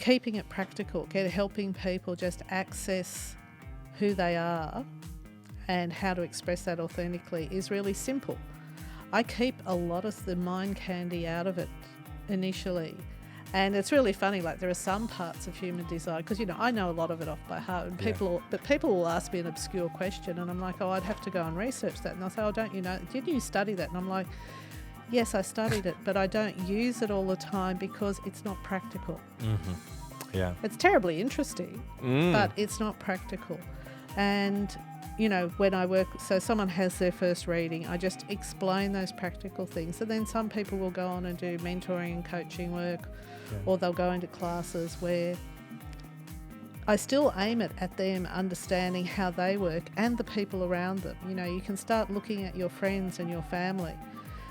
keeping it practical, helping people just access who they are and how to express that authentically is really simple. I keep a lot of the mind candy out of it initially. And it's really funny, like there are some parts of human design, because, I know a lot of it off by heart, and people will ask me an obscure question and I'm like, I'd have to go and research that. And they'll say, don't you know, did you study that? And I'm like, yes, I studied it, but I don't use it all the time because it's not practical. Mm-hmm. Yeah. It's terribly interesting, but it's not practical. And, when I work, so someone has their first reading, I just explain those practical things. And then some people will go on and do mentoring and coaching work, or they'll go into classes where I still aim it at them understanding how they work and the people around them. You can start looking at your friends and your family,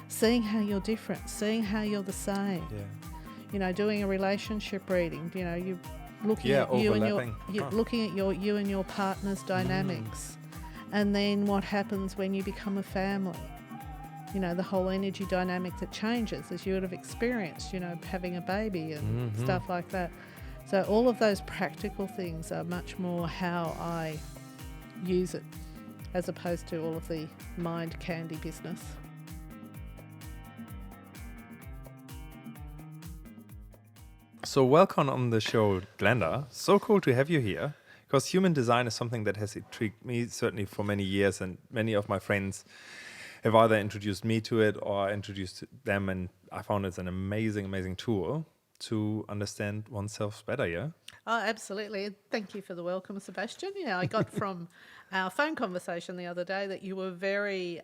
seeing how you're different, seeing how you're the same. Yeah. Doing a relationship reading, you looking at you and looking at you and your partner's dynamics. And then what happens when you become a family. The whole energy dynamic that changes as you would have experienced, having a baby and stuff like that. So all of those practical things are much more how I use it as opposed to all of the mind candy business. So welcome on the show, Glenda. So cool to have you here, because human design is something that has intrigued me certainly for many years, and many of my friends have either introduced me to it or introduced them, and I found it's an amazing, amazing tool to understand oneself better, yeah? Oh, absolutely. Thank you for the welcome, Sebastian. I got from our phone conversation the other day that you were very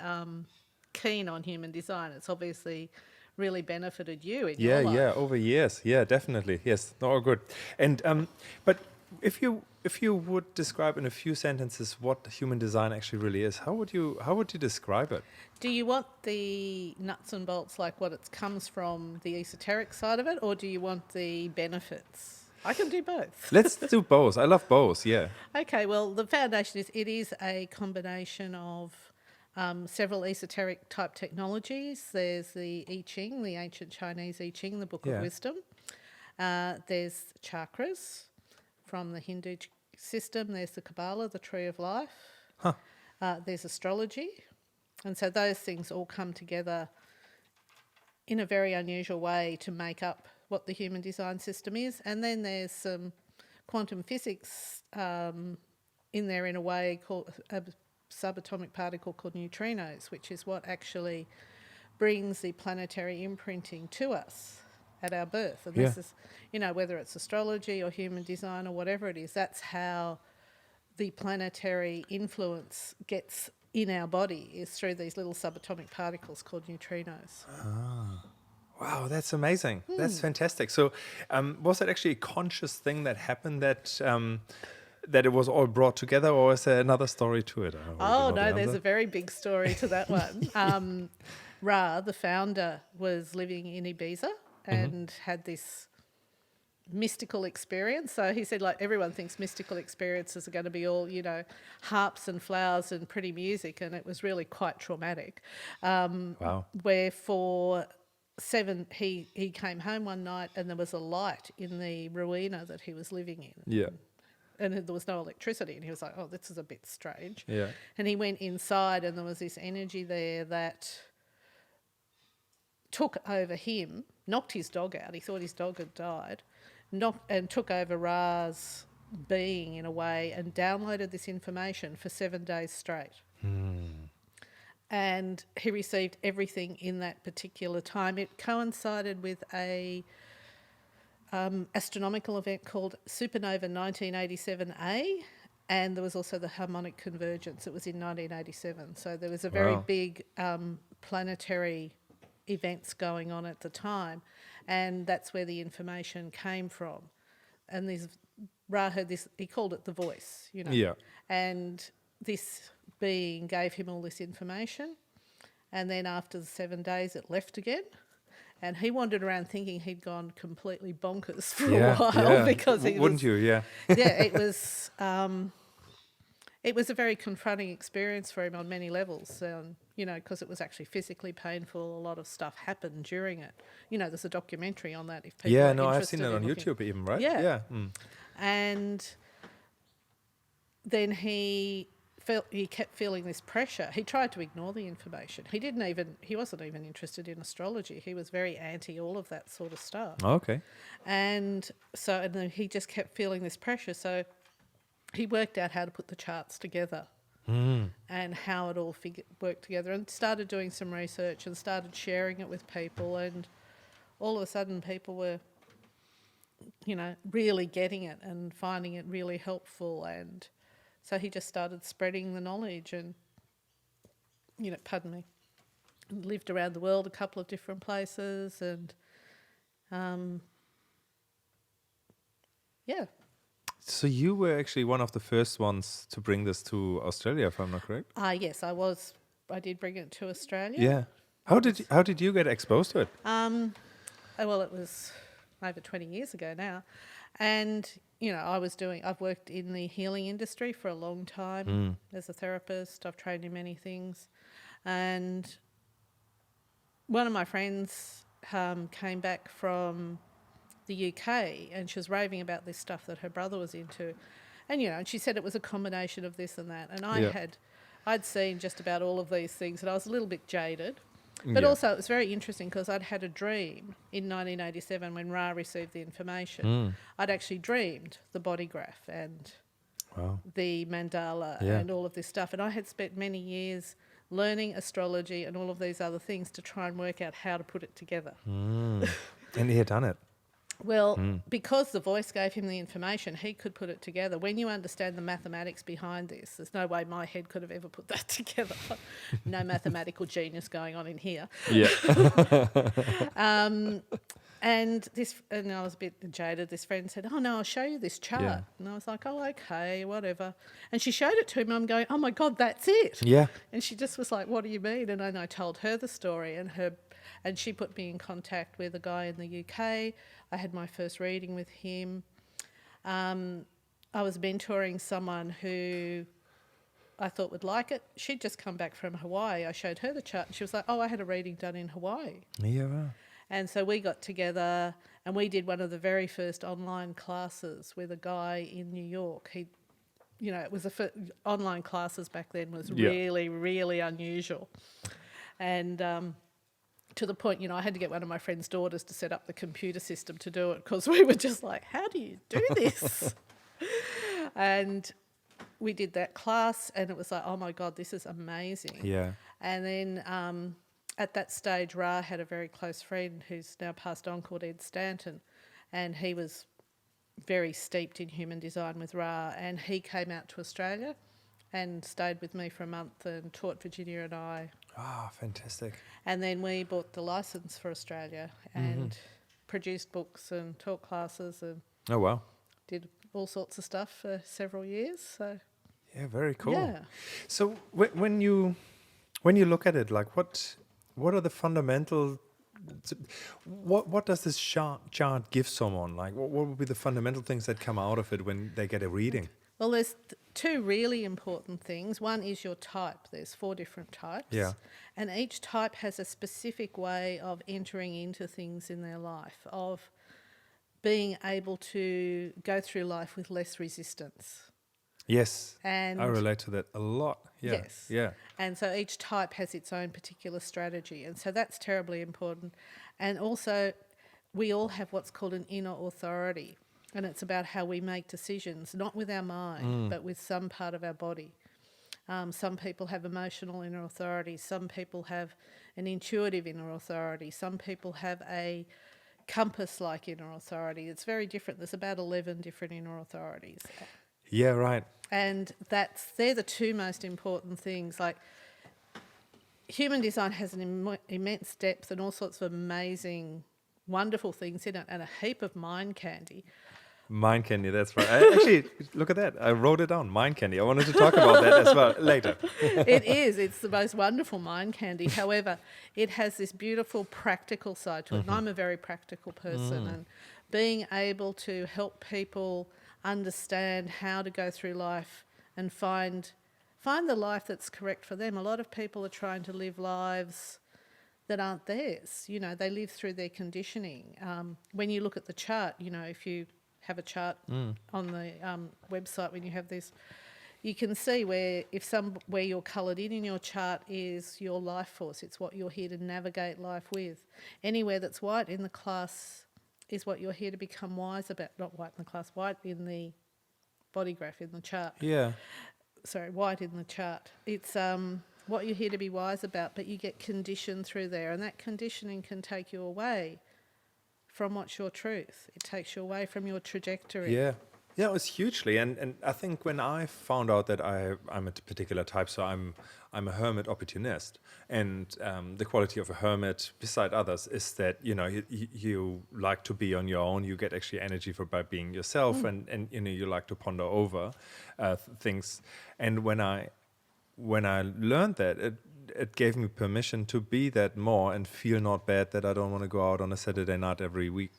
keen on human design. It's obviously really benefited you in your life. Yeah, over years. Yeah, definitely. Yes, all good. And but if you would describe in a few sentences what human design actually really is, how would you describe it? Do you want the nuts and bolts, like what it comes from, the esoteric side of it, or do you want the benefits? I can do both. Let's do both. I love both, yeah. Okay, well, the foundation is a combination of several esoteric type technologies. There's the I Ching, the ancient Chinese I Ching, the Book of Wisdom. There's chakras from the Hindu system. There's the Kabbalah, the Tree of Life. There's astrology. And so those things all come together in a very unusual way to make up what the human design system is. And then there's some quantum physics in there in a way called a subatomic particle called neutrinos, which is what actually brings the planetary imprinting to us at our birth. And this is, whether it's astrology or human design or whatever it is, that's how the planetary influence gets in our body, is through these little subatomic particles called neutrinos. Wow, that's amazing. That's fantastic. So was it actually a conscious thing that happened that it was all brought together, or is there another story to it? No, there's a very big story to that one. Ra, the founder, was living in Ibiza and had this mystical experience. So he said, like, everyone thinks mystical experiences are going to be all, harps and flowers and pretty music, and it was really quite traumatic. Wow. Where for 7, he came home one night and there was a light in the ruina that he was living in. Yeah. And there was no electricity, and he was like, oh, this is a bit strange. Yeah. And he went inside and there was this energy there that took over him, knocked his dog out. He thought his dog had died, and took over Ra's being in a way and downloaded this information for 7 days straight. And he received everything in that particular time. It coincided with a astronomical event called Supernova 1987A, and there was also the harmonic convergence. It was in 1987. So there was a very big planetary events going on at the time, and that's where the information came from. And Ra heard this, he called it the voice, Yeah. And this being gave him all this information, and then after the 7 days it left again. And he wandered around thinking he'd gone completely bonkers for a while because he wouldn't you? Yeah. Yeah, it was a very confronting experience for him on many levels, because it was actually physically painful. A lot of stuff happened during it. There's a documentary on that if people are interested. I've seen it on YouTube even, right? Yeah. And then he kept feeling this pressure. He tried to ignore the information. He wasn't even interested in astrology. He was very anti all of that sort of stuff. Okay. And then he just kept feeling this pressure. So he worked out how to put the charts together and how it all worked together, and started doing some research and started sharing it with people. And all of a sudden people were, really getting it and finding it really helpful. And so he just started spreading the knowledge and, lived around the world, a couple of different places, and So you were actually one of the first ones to bring this to Australia, if I'm not correct? Yes, I was. I did bring it to Australia. Yeah. How did you get exposed to it? Well, it was over 20 years ago now. And, I've worked in the healing industry for a long time as a therapist. I've trained in many things. And one of my friends came back from the UK, and she was raving about this stuff that her brother was into. And, and she said it was a combination of this and that. And I'd seen just about all of these things, and I was a little bit jaded. But also it was very interesting because I'd had a dream in 1987 when Ra received the information. I'd actually dreamed the body graph and the mandala and all of this stuff. And I had spent many years learning astrology and all of these other things to try and work out how to put it together. And he had done it. Well, because the voice gave him the information, he could put it together. When you understand the mathematics behind this, there's no way my head could have ever put that together. No mathematical genius going on in here. Yeah. And I was a bit jaded. This friend said, "Oh no, I'll show you this chart." Yeah. And I was like, "Oh, okay, whatever." And she showed it to him. I'm going, "Oh my God, that's it." Yeah. And she just was like, "What do you mean?" And then I told her the story, and she put me in contact with a guy in the UK. I had my first reading with him. I was mentoring someone who I thought would like it. She'd just come back from Hawaii. I showed her the chart and she was like, "Oh, I had a reading done in Hawaii." Yeah, wow. And so we got together and we did one of the very first online classes with a guy in New York. It was online classes back then was really, really unusual. And to the point, I had to get one of my friend's daughters to set up the computer system to do it because we were just like, how do you do this? And we did that class and it was like, oh my God, this is amazing. Yeah. And then at that stage, Ra had a very close friend who's now passed on called Ed Stanton, and he was very steeped in human design with Ra, and he came out to Australia and stayed with me for a month and taught Virginia and I. Ah, fantastic. And then we bought the license for Australia and produced books and taught classes and Oh, wow. did all sorts of stuff for several years. So Yeah, very cool. Yeah. So when you look at it, like what are the fundamental, what does this chart give someone? Like what would be the fundamental things that come out of it when they get a reading? Well, there's two really important things. One is your type. There's 4 different types. Yeah. And each type has a specific way of entering into things in their life, of being able to go through life with less resistance. Yes. And I relate to that a lot. Yeah. Yes. Yeah. And so each type has its own particular strategy. And so that's terribly important. And also, we all have what's called an inner authority. And it's about how we make decisions, not with our mind, but with some part of our body. Some people have emotional inner authority. Some people have an intuitive inner authority. Some people have a compass-like inner authority. It's very different. There's about 11 different inner authorities. Yeah, right. And they're the 2 most important things. Like, human design has an immense depth and all sorts of amazing, wonderful things in it, and a heap of mind candy. Mind candy, that's right. Actually, look at that. I wrote it down, mind candy. I wanted to talk about that as well later. It is. It's the most wonderful mind candy. However, it has this beautiful practical side to it. And I'm a very practical person. And being able to help people understand how to go through life and find find the life that's correct for them. A lot of people are trying to live lives that aren't theirs. You know, they live through their conditioning. When you look at the chart, you know, if you have a chart on the website, when you have this, you can see where you're coloured in your chart is your life force. It's what you're here to navigate life with. Anywhere that's white in the class is what you're here to become wise about. Not white in the class, white in the body graph in the chart. Yeah. Sorry, white in the chart. It's what you're here to be wise about, but you get conditioned through there, and that conditioning can take you away from what's your truth. It takes you away from your trajectory. Yeah. Yeah, it was hugely. And I think when I found out that I'm a particular type, so I'm a hermit opportunist, and the quality of a hermit, beside others, is that, you know, you like to be on your own. You get actually energy by being yourself, and you know, you like to ponder over things. And when I learned that, it gave me permission to be that more and feel not bad that I don't want to go out on a Saturday night every week,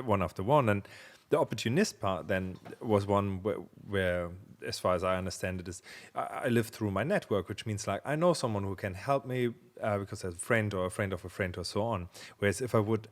one after one. And the opportunist part then was one where, as far as I understand it, is I live through my network, which means like I know someone who can help me because there's a friend or a friend of a friend or so on. Whereas if I would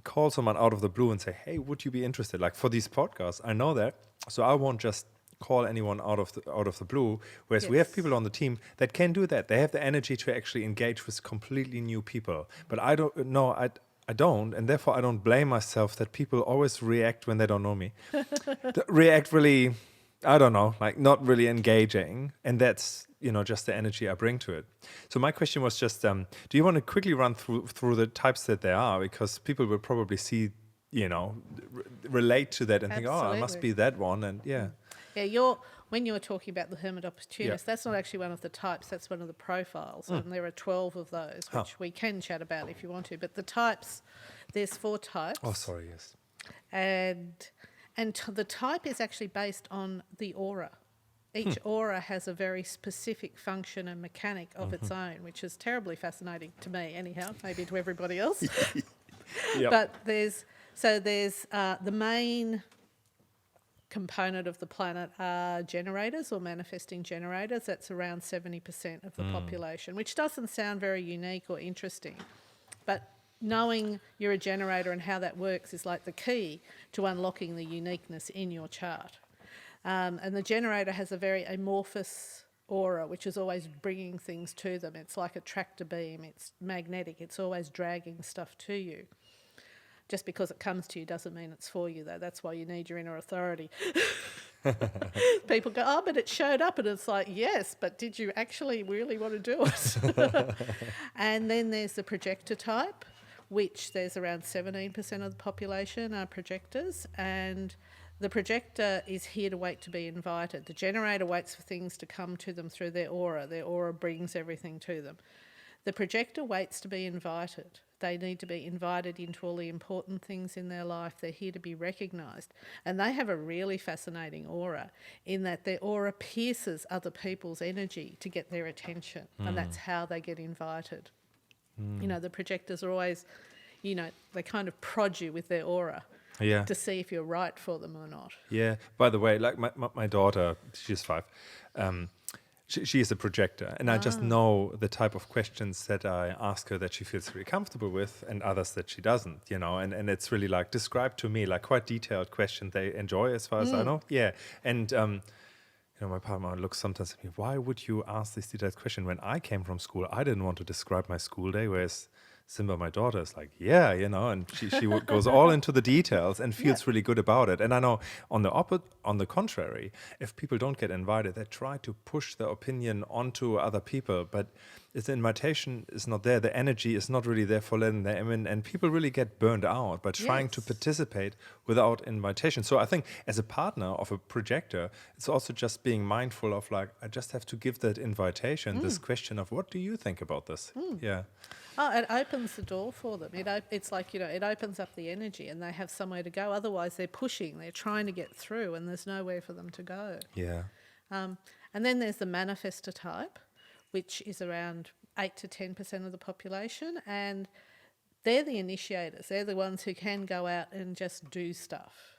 call someone out of the blue and say, hey, would you be interested? Like for these podcasts, I know that, so I won't just call anyone out of the blue. Whereas we have people on the team that can do that. They have the energy to actually engage with completely new people. But I don't, and therefore I don't blame myself that people always react when they don't know me. React really, I don't know, like not really engaging, and that's, you know, just the energy I bring to it. So my question was just, do you want to quickly run through the types that there are, because people will probably see, you know, relate to that and think, oh, I must be that one, and yeah. Yeah, when you were talking about the hermit opportunist, that's not actually one of the types, that's one of the profiles, and there are 12 of those, which we can chat about if you want to. But the types, there's 4 types. Oh, sorry, yes. And the type is actually based on the aura. Each aura has a very specific function and mechanic of its own, which is terribly fascinating to me anyhow, maybe to everybody else. But there's the main component of the planet are generators or manifesting generators. That's around 70% of the population, which doesn't sound very unique or interesting. But knowing you're a generator and how that works is like the key to unlocking the uniqueness in your chart. And the generator has a very amorphous aura, which is always bringing things to them. It's like a tractor beam. It's magnetic. It's always dragging stuff to you. Just because it comes to you doesn't mean it's for you, though. That's why you need your inner authority. People go, oh, but it showed up. And it's like, yes, but did you actually really want to do it? And then there's the projector type, which there's around 17% of the population are projectors. And the projector is here to wait to be invited. The generator waits for things to come to them through their aura. Their aura brings everything to them. The projector waits to be invited. They need to be invited into all the important things in their life. They're here to be recognised. And they have a really fascinating aura in that their aura pierces other people's energy to get their attention. And that's how they get invited. You know, the projectors are always, you know, they kind of prod you with their aura to see if you're right for them or not. Yeah. By the way, like my daughter, she's 5. She is a projector, and I just know the type of questions that I ask her that she feels really comfortable with, and others that she doesn't, you know, and it's really like, describe to me, like quite detailed questions they enjoy as far as I know. Yeah. And, you know, my partner looks sometimes at me, why would you ask this detailed question? When I came from school, I didn't want to describe my school day, whereas Simba, my daughter, is like, yeah, you know, and she goes all into the details and feels really good about it. And I know on the contrary, if people don't get invited, they try to push their opinion onto other people, but if the invitation is not there, the energy is not really there for letting them in, and people really get burned out by trying to participate without invitation. So I think as a partner of a projector, it's also just being mindful of like, I just have to give that invitation, this question of, what do you think about this? Yeah. Oh, it opens the door for them. It's like, you know, it opens up the energy and they have somewhere to go. Otherwise, they're pushing, they're trying to get through and there's nowhere for them to go. Yeah. And then there's the manifestor type, which is around 8 to 10% of the population. And they're the initiators. They're the ones who can go out and just do stuff.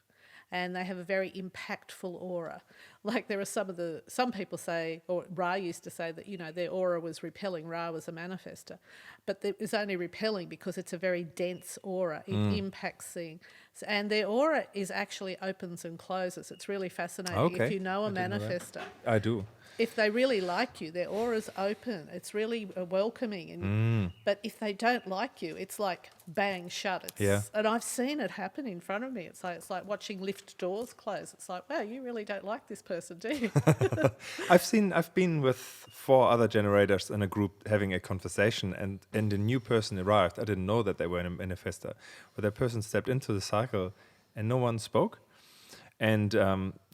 and they have a very impactful aura. Like there are some people say, or Ra used to say that, their aura was repelling. Ra was a manifester. But it was only repelling because it's a very dense aura. It impacts things. And their aura is actually opens and closes. It's really fascinating. Okay. If you know a I didn't know that. manifester. I do. If they really like you, their aura's open. It's really welcoming. And but if they don't like you, it's like bang, shut. And I've seen it happen in front of me. It's like watching lift doors close. It's like, wow, you really don't like this person, do you? I've been with 4 other generators in a group having a conversation, and a new person arrived. I didn't know that they were a manifester, but that person stepped into the cycle, and no one spoke. And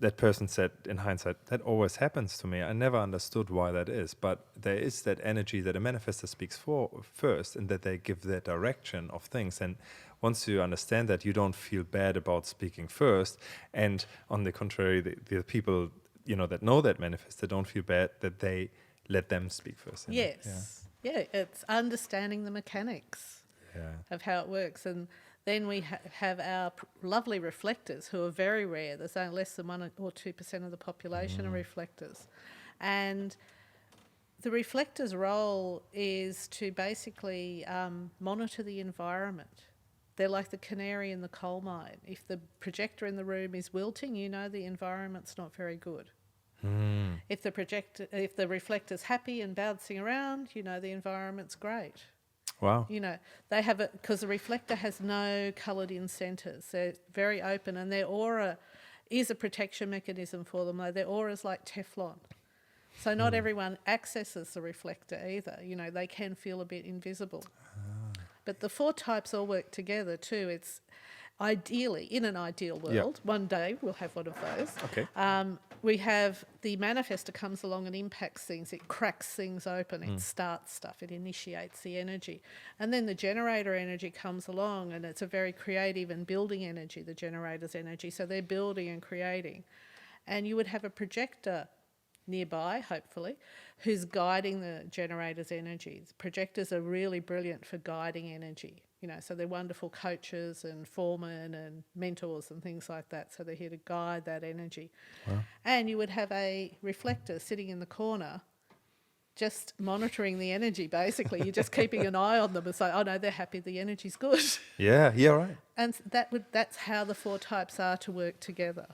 that person said, in hindsight, that always happens to me. I never understood why that is. But there is that energy that a manifestor speaks for first, and that they give their direction of things. And once you understand that, you don't feel bad about speaking first. And on the contrary, the people that know that manifestor don't feel bad that they let them speak first. Yes. Yeah, it's understanding the mechanics of how it works. And then we have our lovely reflectors, who are very rare. There's only less than 1 or 2% of the population are reflectors. And the reflector's role is to basically monitor the environment. They're like the canary in the coal mine. If the projector in the room is wilting, the environment's not very good. If the reflector's happy and bouncing around, the environment's great. Wow. They have it because the reflector has no coloured in centres. They're very open, and their aura is a protection mechanism for them. Their aura is like Teflon. So not everyone accesses the reflector either. They can feel a bit invisible. But the 4 types all work together too. It's ideally, in an ideal world, one day we'll have one of those. Okay. We have the manifestor comes along and impacts things. It cracks things open. It starts stuff. It initiates the energy. And then the generator energy comes along, and it's a very creative and building energy, the generator's energy. So they're building and creating. And you would have a projector nearby, hopefully, who's guiding the generator's energy. Projectors are really brilliant for guiding energy. So they're wonderful coaches and foremen and mentors and things like that. So they're here to guide that energy. Wow. And you would have a reflector sitting in the corner just monitoring the energy, basically. You're just keeping an eye on them and say, oh, no, they're happy, the energy's good. Yeah, right. And that's how the 4 types are to work together.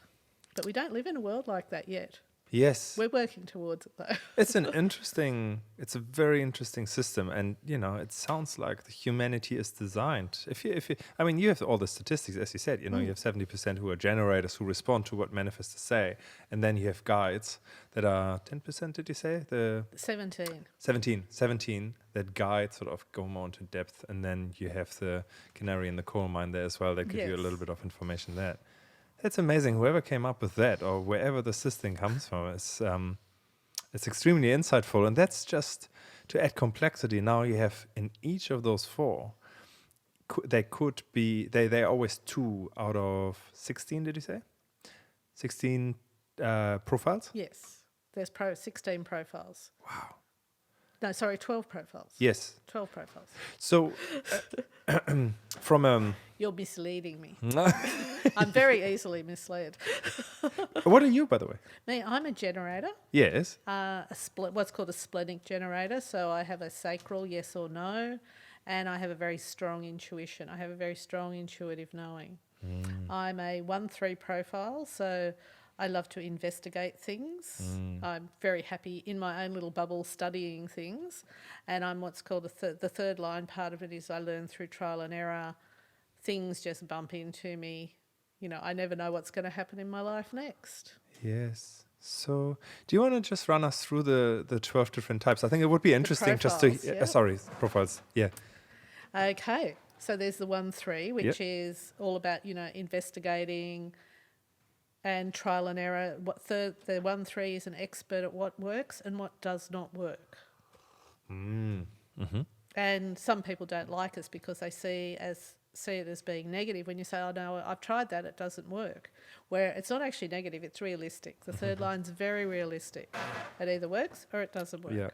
But we don't live in a world like that yet. Yes. We're working towards it, though. It's a very interesting system, and it sounds like the humanity is designed. You have all the statistics, as you said. You have 70% who are generators who respond to what manifestors say, and then you have guides that are 10%. Did you say 17 that guide sort of go more into depth, and then you have the canary in the coal mine there as well that give you a little bit of information there. It's amazing. Whoever came up with that, or wherever the system comes from, it's extremely insightful. And that's just to add complexity. Now you have in each of those 4, they're always 2 out of 16. Did you say 16 profiles? Yes, there's 16 profiles. Wow. No, sorry, 12 profiles. Yes. 12 profiles. So, from You're misleading me. I'm very easily misled. What are you, by the way? Me, I'm a generator. Yes. What's called a splenic generator. So I have a sacral yes or no, and I have a very strong intuition. I have a very strong intuitive knowing. I'm a 1-3 profile, so I love to investigate things. I'm very happy in my own little bubble studying things. And I'm what's called the third line part of it is I learn through trial and error. Things just bump into me. I never know what's going to happen in my life next. Yes. So do you want to just run us through the 12 different types? I think it would be interesting profiles. Yeah. Okay. So there's the 1-3, which is all about, investigating and trial and error. The 1-3 is an expert at what works and what does not work. And some people don't like us because they see it as being negative. When you say, oh no, I've tried that, it doesn't work. Where it's not actually negative, it's realistic. The third line's very realistic. It either works or it doesn't work. Yeah.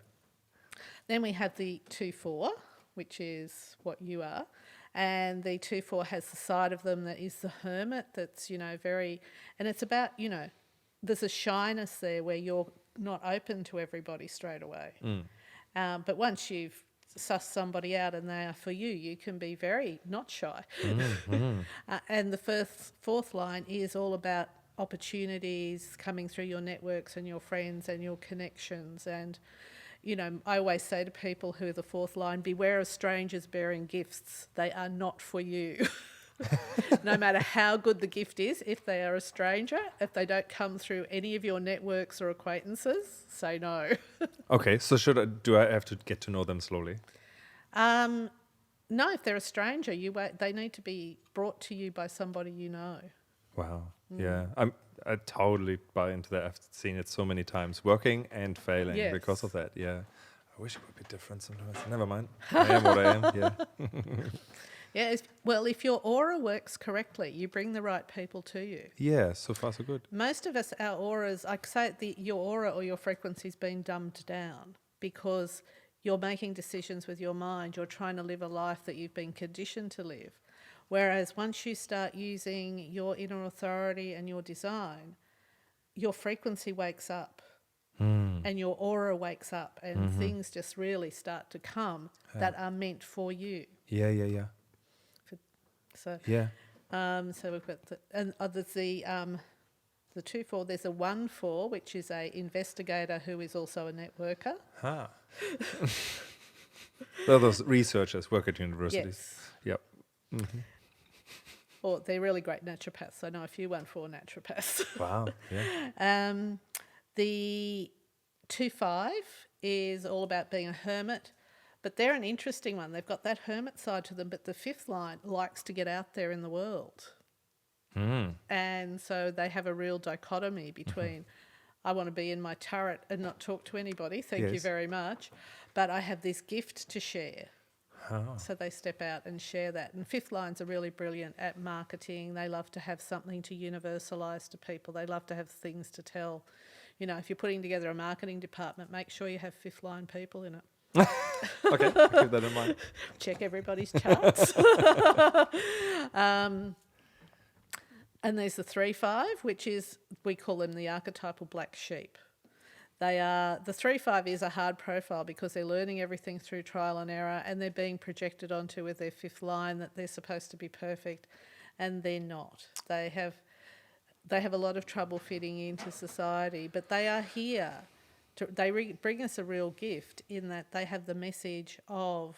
Then we have the 2-4, which is what you are. And the 2-4 has the side of them that is the hermit, that's, very, and it's about, there's a shyness there where you're not open to everybody straight away. But once you've sussed somebody out and they are for you, you can be very not shy. And the fourth line is all about opportunities coming through your networks and your friends and your connections. And, I always say to people who are the fourth line, beware of strangers bearing gifts. They are not for you. No matter how good the gift is, if they are a stranger, if they don't come through any of your networks or acquaintances, say no. Okay, so do I have to get to know them slowly? No, if they're a stranger, they need to be brought to you by somebody you know. Wow. Yeah, I totally buy into that. I've seen it so many times, working and failing because of that. Yeah, I wish it would be different sometimes. Never mind. I am what I am. Yeah. Yeah. If your aura works correctly, you bring the right people to you. Yeah. So far, so good. Most of us, our auras, I say your aura or your frequency's been dumbed down because you're making decisions with your mind. You're trying to live a life that you've been conditioned to live. Whereas once you start using your inner authority and your design, your frequency wakes up and your aura wakes up and things just really start to come that are meant for you. Yeah. So yeah. So we've got there's the 2-4. There's a 1-4, which is a investigator who is also a networker. So those researchers work at universities. Yes. Yep. Or they're really great naturopaths. I know a few 1-4 naturopaths. Wow. Yeah. The 2-5 is all about being a hermit, but they're an interesting one. They've got that hermit side to them, but the 5th line likes to get out there in the world. And so they have a real dichotomy between I want to be in my turret and not talk to anybody, thank you very much, but I have this gift to share. So they step out and share that. And 5th lines are really brilliant at marketing. They love to have something to universalise to people. They love to have things to tell. If you're putting together a marketing department, make sure you have 5th line people in it. Okay, I'll keep that in mind. Check everybody's charts. And there's the 3-5, which is, we call them the archetypal black sheep. The 3-5 is a hard profile because they're learning everything through trial and error, and they're being projected onto with their 5th line that they're supposed to be perfect, and they're not. They have a lot of trouble fitting into society, but they are here. They bring us a real gift in that they have the message of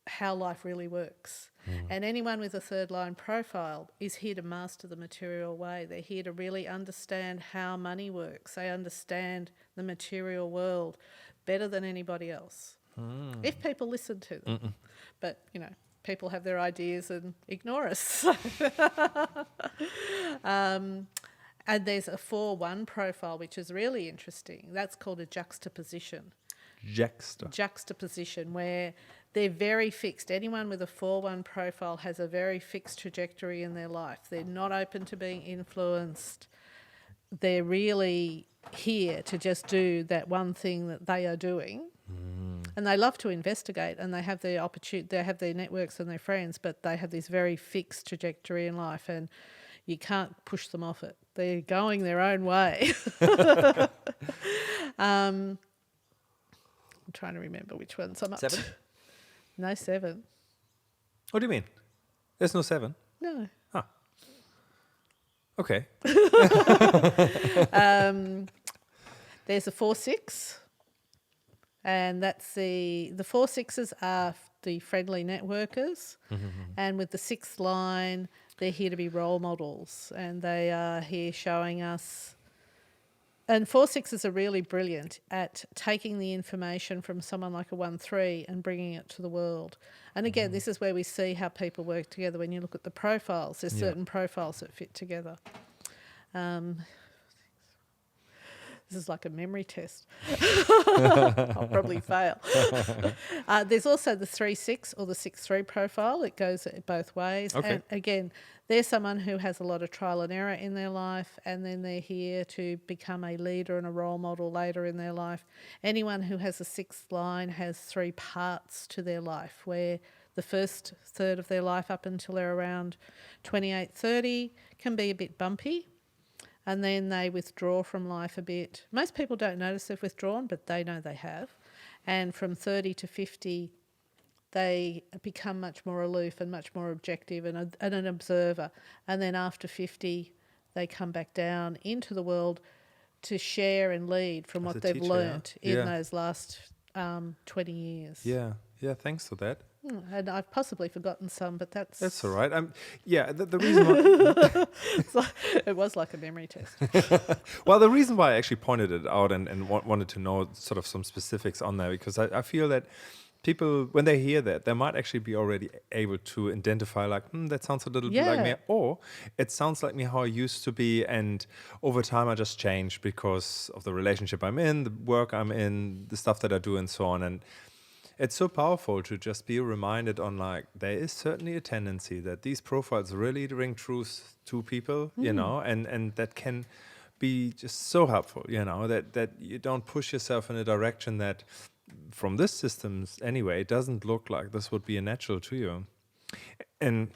how life really works. And anyone with a 3rd line profile is here to master the material way. They're here to really understand how money works. They understand the material world better than anybody else. If people listen to them. But, people have their ideas and ignore us. And there's a 4-1 profile, which is really interesting. That's called a juxtaposition. Juxtaposition, where they're very fixed. Anyone with a 4-1 profile has a very fixed trajectory in their life. They're not open to being influenced. They're really here to just do that one thing that they are doing. And they love to investigate, and they have their opportunity. They have their networks and their friends, but they have this very fixed trajectory in life, and you can't push them off it. They're going their own way. I'm trying to remember which ones I'm up 7? to. No, 7. What do you mean? There's no 7? No. Okay. There's a 4-6, and that's the 4-6s are the friendly networkers, and with the 6th line, they're here to be role models, and they are here showing us. And 4-6s are really brilliant at taking the information from someone like a 1-3 and bringing it to the world. And again, this is where we see how people work together. When you look at the profiles, there's certain profiles that fit together. This is like a memory test. I'll probably fail. There's also the 3-6 or the 6-3 profile. It goes both ways. Okay. And again, they're someone who has a lot of trial and error in their life, and then they're here to become a leader and a role model later in their life. Anyone who has a 6th line has 3 parts to their life, where the first third of their life up until they're around 28, 30 can be a bit bumpy. And then they withdraw from life a bit. Most people don't notice they've withdrawn, but they know they have. And from 30 to 50, they become much more aloof and much more objective and an observer. And then after 50, they come back down into the world to share and lead from what they've learnt in those last 20 years. Yeah, thanks for that. And I've possibly forgotten some, but that's all right. The reason why it was like a memory test. Well, the reason why I actually pointed it out and wanted to know sort of some specifics on there, because I feel that people, when they hear that, they might actually be already able to identify like, that sounds a little bit like me, or it sounds like me how I used to be, and over time I just changed because of the relationship I'm in, the work I'm in, the stuff that I do, and so on. And it's so powerful to just be reminded on like, there is certainly a tendency that these profiles really ring truth to people, you know, and that can be just so helpful, you know, that you don't push yourself in a direction that from this systems anyway, it doesn't look like this would be a natural to you. And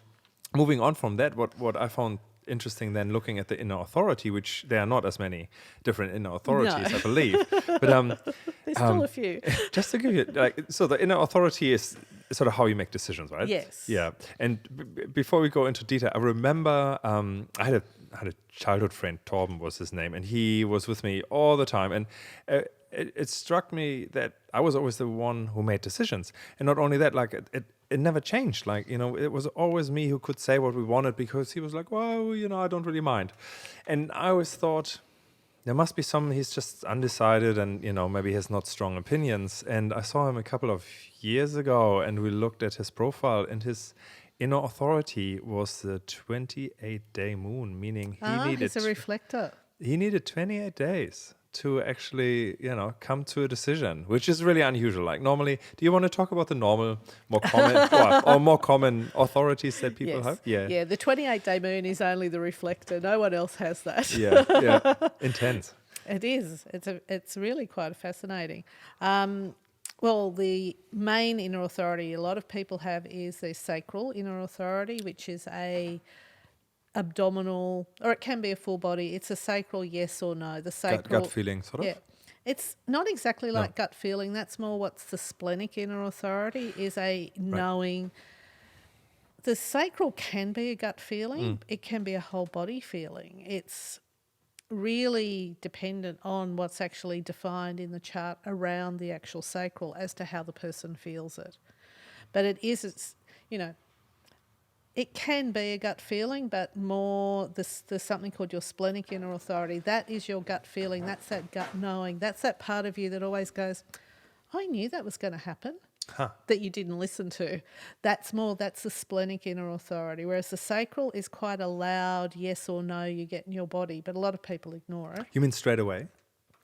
moving on from that, what I found interesting then looking at the inner authority, which there are not as many different inner authorities, I believe. But there's still a few. Just to give you, like, so the inner authority is sort of how you make decisions, right? Yes. Yeah. And before we go into detail, I remember I had a childhood friend, Torben was his name, and he was with me all the time. And it struck me that I was always the one who made decisions. And not only that, like it never changed. Like, you know, it was always me who could say what we wanted because he was like, well, you know, I don't really mind. And I always thought there must be he's just undecided and, you know, maybe he has not strong opinions. And I saw him a couple of years ago and we looked at his profile, and his inner authority was the 28-day moon, meaning he's a reflector. He needed 28 days to actually, you know, come to a decision, which is really unusual. Like normally, do you want to talk about the normal, more common, or more common authorities that people have? Yeah. The 28-day moon is only the reflector. No one else has that. Yeah. Intense. It is. It's really quite fascinating. Well, the main inner authority a lot of people have is the sacral inner authority, which is a abdominal, or it can be a full body. It's a sacral yes or no. The sacral gut feeling sort of. Yeah, it's not exactly like gut feeling. That's more what's the splenic inner authority is a knowing. The sacral can be a gut feeling. It can be a whole body feeling. It's really dependent on what's actually defined in the chart around the actual sacral as to how the person feels it. But it's you know. It can be a gut feeling, but more there's something called your splenic inner authority. That is your gut feeling. That's that gut knowing. That's that part of you that always goes, I knew that was going to happen, that you didn't listen to. That's the splenic inner authority, whereas the sacral is quite a loud yes or no you get in your body, but a lot of people ignore it. You mean straight away?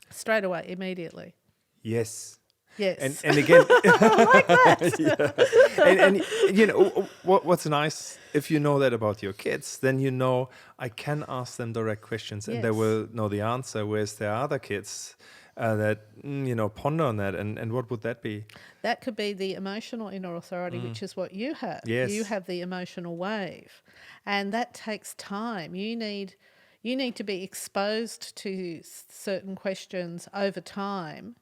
Straight away, immediately. Yes. Yes. And again, I like that. and you know what's nice, if you know that about your kids, then you know I can ask them direct questions and they will know the answer. Whereas there are other kids that you know ponder on that, and what would that be? That could be the emotional inner authority, which is what you have. Yes. You have the emotional wave, and that takes time. You need to be exposed to certain questions over time,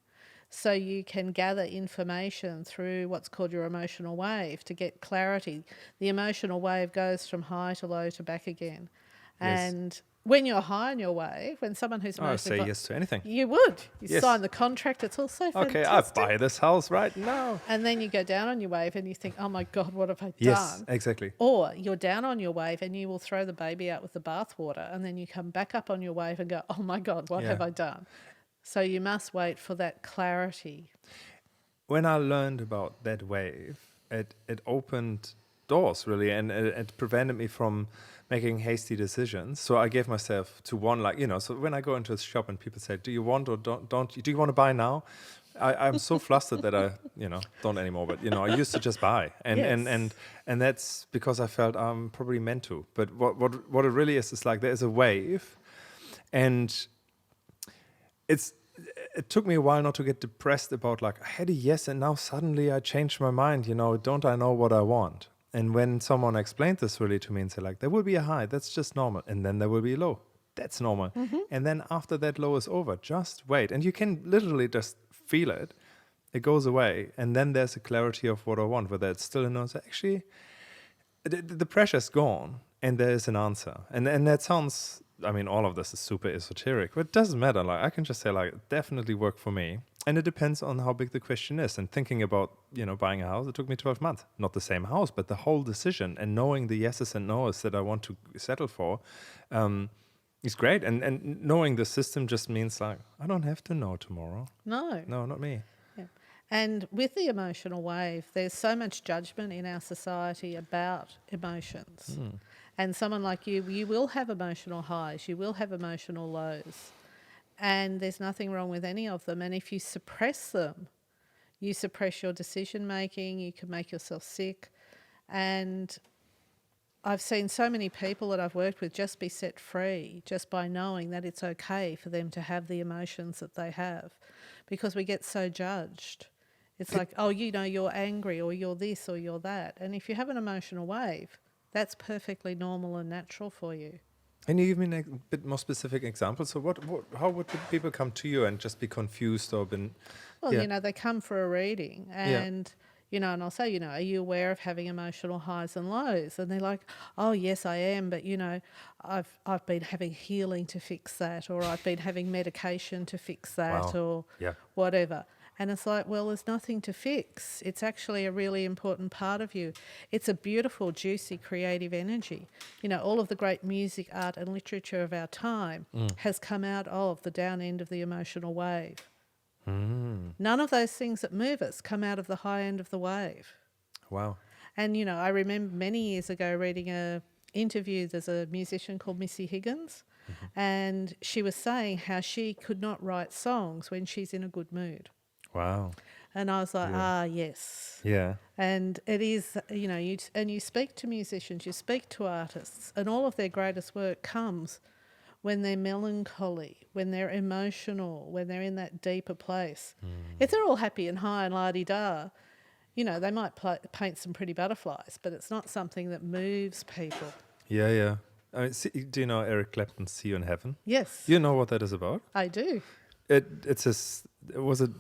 so you can gather information through what's called your emotional wave to get clarity. The emotional wave goes from high to low to back again. And when you're high on your wave, when someone who's I say yes to anything. You would. You sign the contract. It's all so fantastic. Okay, I buy this house right now. And then you go down on your wave and you think, oh my God, what have I done? Yes, exactly. Or you're down on your wave and you will throw the baby out with the bathwater, and then you come back up on your wave and go, oh my God, what have I done? So you must wait for that clarity. When I learned about that wave, it opened doors really, and it prevented me from making hasty decisions. So I gave myself to one, like, you know, so when I go into a shop and people say, do you want or don't you, do you want to buy now? I'm so flustered that I, you know, don't anymore. But, you know, I used to just buy. And that's because I felt I'm probably meant to. But what it really is like there's a wave, and it's it took me a while not to get depressed about like, I had a yes and now suddenly I changed my mind, don't I know what I want? And when someone explained this really to me and said like, there will be a high, that's just normal. And then there will be a low, that's normal. Mm-hmm. And then after that low is over, just wait. And you can literally just feel it. It goes away. And then there's a clarity of what I want, whether it's still a no. So actually, the pressure's gone and there is an answer. And that sounds, I mean, all of this is super esoteric, but it doesn't matter. Like I can just say like, definitely work for me. And it depends on how big the question is. And thinking about, buying a house, it took me 12 months. Not the same house, but the whole decision and knowing the yeses and noes that I want to settle for is great. And knowing the system just means like, I don't have to know tomorrow. No, not me. Yeah. And with the emotional wave, there's so much judgment in our society about emotions. And someone like you will have emotional highs, you will have emotional lows. And there's nothing wrong with any of them. And if you suppress them, you suppress your decision making, you can make yourself sick. And I've seen so many people that I've worked with just be set free just by knowing that it's okay for them to have the emotions that they have, because we get so judged. It's like, oh, you're angry or you're this or you're that. And if you have an emotional wave, that's perfectly normal and natural for you. Can you give me a bit more specific examples? So how would people come to you and just be confused or been... Well, they come for a reading and, and I'll say, are you aware of having emotional highs and lows? And they're like, oh, yes, I am. But, I've been having healing to fix that, or I've been having medication to fix that, or whatever. And it's like, well, there's nothing to fix. It's actually a really important part of you. It's a beautiful, juicy, creative energy. All of the great music, art and literature of our time has come out of the down end of the emotional wave. None of those things that move us come out of the high end of the wave. Wow. And, I remember many years ago reading a interview. There's a musician called Missy Higgins, and she was saying how she could not write songs when she's in a good mood. Wow. And I was like, yes. Yeah. And it is, you speak to musicians, you speak to artists, and all of their greatest work comes when they're melancholy, when they're emotional, when they're in that deeper place. If they're all happy and high and la-di-da, they might paint some pretty butterflies, but it's not something that moves people. Yeah. I mean, do you know Eric Clapton's "See You in Heaven"? Yes. You know what that is about? I do. It's his...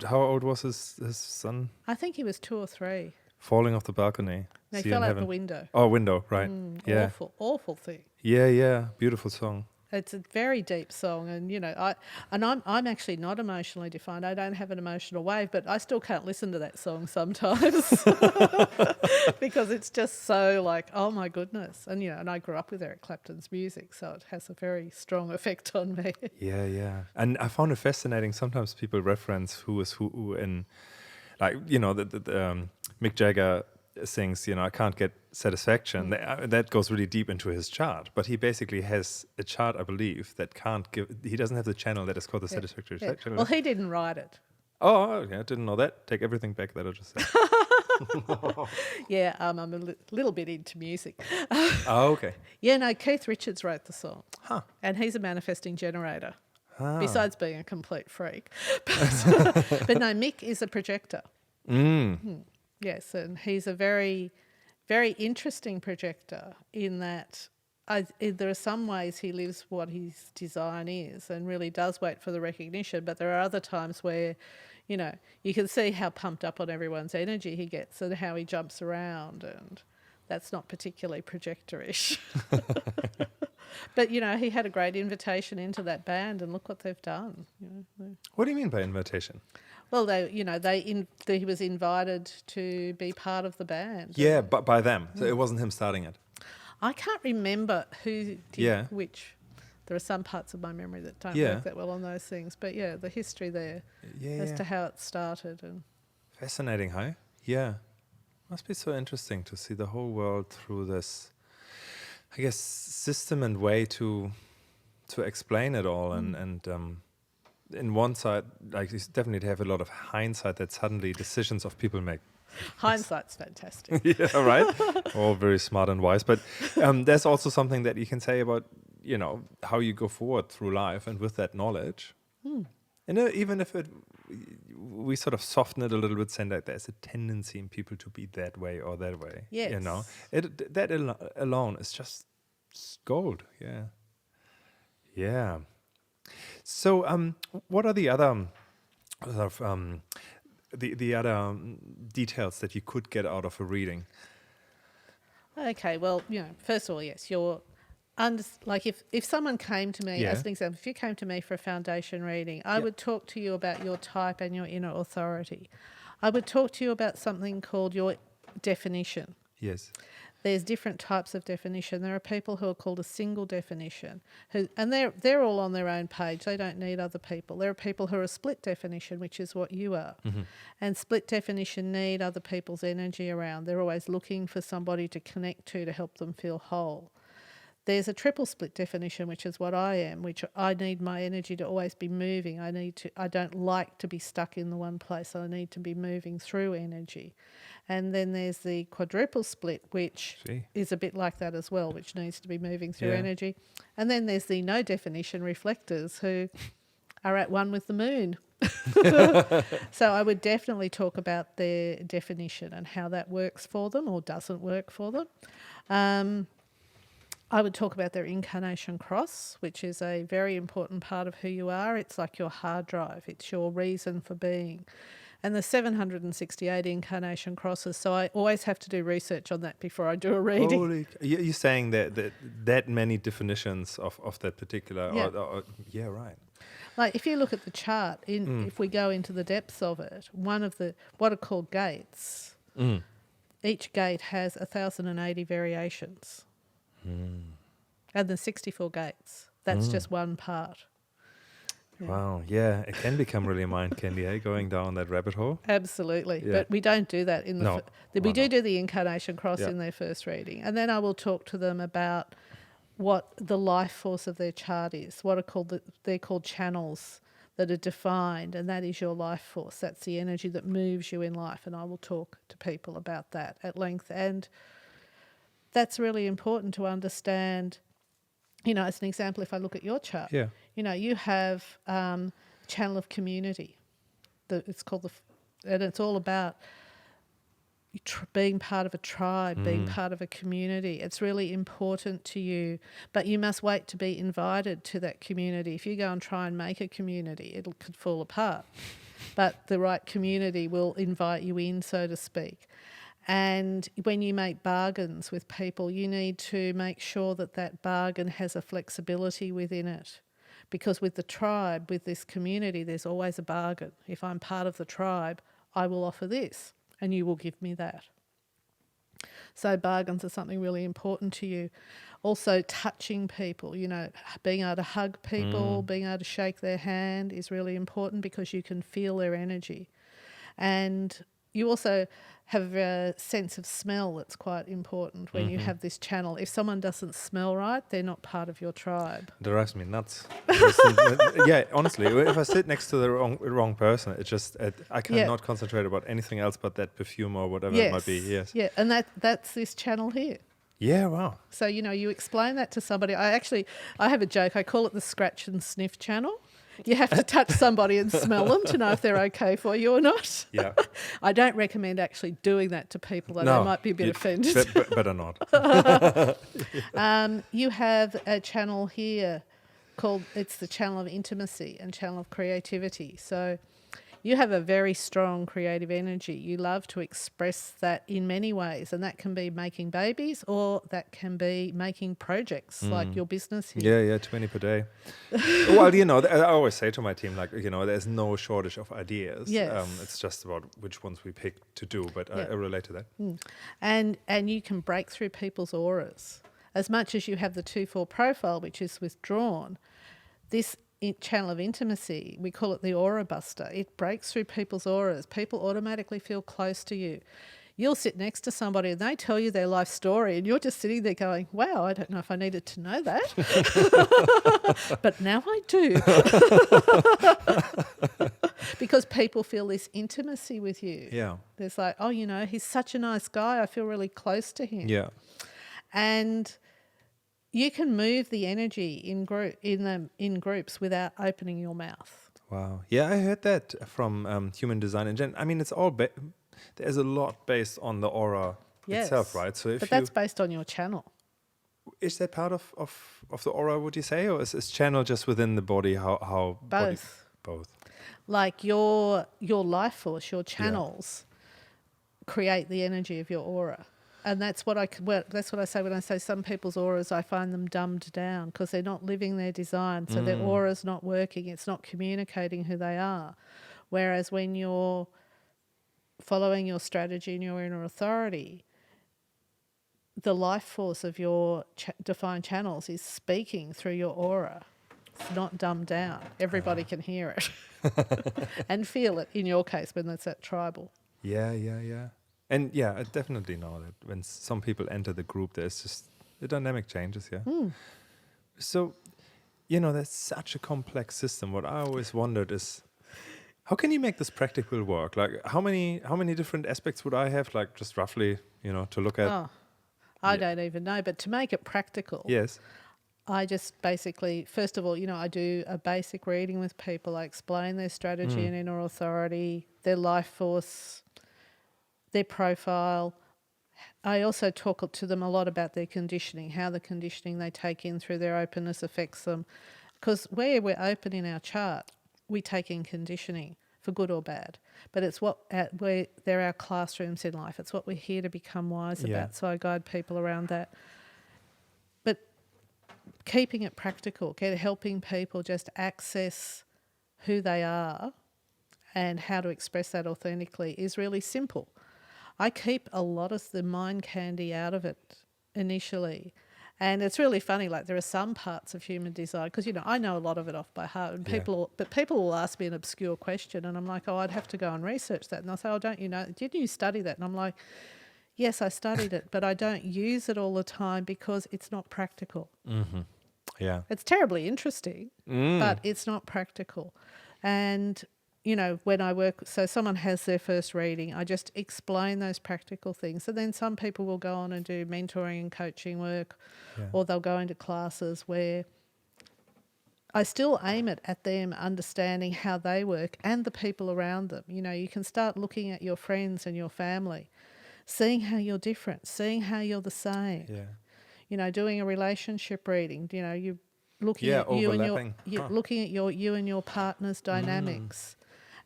How old was his son? I think he was 2 or 3. Falling off the balcony. They fell out the window. Oh, window, right. Yeah. Awful thing. Yeah. Beautiful song. It's a very deep song, and I'm actually not emotionally defined. I don't have an emotional wave, but I still can't listen to that song sometimes because it's just so like, oh my goodness. And and I grew up with Eric Clapton's music, so it has a very strong effect on me. Yeah. And I found it fascinating. Sometimes people reference who is who in, like the Mick Jagger sings, I can't get satisfaction. That goes really deep into his chart, but he basically has a chart, I believe, that can't give. He doesn't have the channel that is called the satisfactory channel. Well, he didn't write it. Oh, okay, I didn't know that. Take everything back that I just said. Yeah, I'm a little bit into music. Oh, okay. Yeah, no, Keith Richards wrote the song, and he's a manifesting generator. Besides being a complete freak, but no, Mick is a projector. Yes, and he's a very, very interesting projector in that there are some ways he lives what his design is and really does wait for the recognition, but there are other times where, you can see how pumped up on everyone's energy he gets and how he jumps around, and that's not particularly projectorish. But, he had a great invitation into that band, and look what they've done. What do you mean by invitation? Well, he was invited to be part of the band. Yeah, but by them. So it wasn't him starting it. I can't remember who did which. There are some parts of my memory that don't work that well on those things. But, the history there as to how it started. And fascinating, huh? Yeah. Must be so interesting to see the whole world through this, I guess, system and way to explain it all. And in one side, like, you definitely have a lot of hindsight that suddenly decisions of people make. Hindsight's fantastic. Yeah, right? All very smart and wise. But there's also something that you can say about, how you go forward through life. And with that knowledge, And even if we sort of soften it a little bit, saying that there's a tendency in people to be that way or that way. Yes. You know, that alone is just gold. Yeah. Yeah. So, what are the other sort of the other details that you could get out of a reading? Okay, well, first of all, yes, like if someone came to me, as an example, if you came to me for a foundation reading, I would talk to you about your type and your inner authority. I would talk to you about something called your definition. Yes. There's different types of definition. There are people who are called a single definition, and they're all on their own page. They don't need other people. There are people who are a split definition, which is what you are. Mm-hmm. And split definition need other people's energy around. They're always looking for somebody to connect to help them feel whole. There's a triple split definition, which is what I am, which I need my energy to always be moving. I don't like to be stuck in the one place. I need to be moving through energy. And then there's the quadruple split, which is a bit like that as well, which needs to be moving through energy. And then there's the no definition reflectors, who are at one with the moon. So I would definitely talk about their definition and how that works for them or doesn't work for them. I would talk about their incarnation cross, which is a very important part of who you are. It's like your hard drive. It's your reason for being. And the 768 incarnation crosses, so I always have to do research on that before I do a reading. You're saying that many definitions of that particular... Yeah. Right. Like if you look at the chart, if we go into the depths of it, what are called gates, each gate has 1,080 variations. And the 64 gates. That's just one part. Yeah. Wow, yeah, it can become really mind candy, going down that rabbit hole. Absolutely, but we don't do that in the. We do the incarnation cross in their first reading, and then I will talk to them about what the life force of their chart is. What are called they're called channels that are defined, and that is your life force. That's the energy that moves you in life, and I will talk to people about that at length. And that's really important to understand. As an example, if I look at your chart, you have channel of community. It's called and it's all about being part of a tribe, being part of a community. It's really important to you, but you must wait to be invited to that community. If you go and try and make a community, it could fall apart. But the right community will invite you in, so to speak. And when you make bargains with people, you need to make sure that bargain has a flexibility within it. Because with the tribe, with this community, there's always a bargain. If I'm part of the tribe, I will offer this and you will give me that. So bargains are something really important to you. Also touching people, being able to hug people, being able to shake their hand is really important because you can feel their energy. And you also have a sense of smell that's quite important when you have this channel. If someone doesn't smell right, they're not part of your tribe. It drives me nuts. Honestly, if I sit next to the wrong person, it just I cannot concentrate about anything else but that perfume or whatever it might be. Yes. Yeah, and that's this channel here. Yeah, wow. So, you explain that to somebody. I have a joke. I call it the scratch and sniff channel. You have to touch somebody and smell them to know if they're okay for you or not. Yeah. I don't recommend actually doing that to people, though they might be a bit offended. Better not. You have a channel here it's the channel of intimacy and channel of creativity. So you have a very strong creative energy. You love to express that in many ways, and that can be making babies or that can be making projects like your business here. Yeah, 20 per day. Well, I always say to my team, there's no shortage of ideas. Yes. It's just about which ones we pick to do, but I relate to that. And you can break through people's auras. As much as you have the 2-4 profile, which is withdrawn, this channel of intimacy, we call it the aura buster. It breaks through people's auras. People automatically feel close to you. You'll sit next to somebody and they tell you their life story and you're just sitting there going, wow, I don't know if I needed to know that. But now I do. Because people feel this intimacy with you. Yeah. There's like, he's such a nice guy. I feel really close to him. Yeah. And you can move the energy in groups without opening your mouth. Wow. Yeah, I heard that from human design in general. I mean, it's all there's a lot based on the aura itself, Yes. right? So But that's based on your channel. is that part of the aura, would you say, or is channel just within the body? How Both. Both. Like your life force, your channels create the energy of your aura. And that's what that's what I say when I say some people's auras, I find them dumbed down because they're not living their design. So their aura's not working. It's not communicating who they are. Whereas when you're following your strategy and your inner authority, the life force of your defined channels is speaking through your aura. It's not dumbed down. Everybody can hear it and feel it, in your case, when that's that tribal. Yeah. And yeah, I definitely know that when some people enter the group, there's just the dynamic changes, So, that's such a complex system. What I always wondered is, how can you make this practical work? Like, how many different aspects would I have, like, just roughly, to look at? I don't even know. But to make it practical, Yes. I just basically, first of all, I do a basic reading with people. I explain their strategy and inner authority, their life force, their profile. I also talk to them a lot about their conditioning, how the conditioning they take in through their openness affects them. Because where we're open in our chart, we take in conditioning for good or bad. But it's where they're our classrooms in life. It's what we're here to become wise about. So I guide people around that. But keeping it practical, helping people just access who they are and how to express that authentically is really simple. I keep a lot of the mind candy out of it initially. And it's really funny, like there are some parts of human design, because, I know a lot of it off by heart, and people will ask me an obscure question and I'm like, I'd have to go and research that. And they'll say, don't you know, didn't you study that? And I'm like, yes, I studied it, but I don't use it all the time because it's not practical. Mm-hmm. Yeah. It's terribly interesting, but it's not practical. And when I work, so someone has their first reading, I just explain those practical things. And then some people will go on and do mentoring and coaching work, or they'll go into classes where I still aim it at them understanding how they work and the people around them. You can start looking at your friends and your family, seeing how you're different, seeing how you're the same. Yeah. Doing a relationship reading, you're looking at looking at you and your partner's dynamics.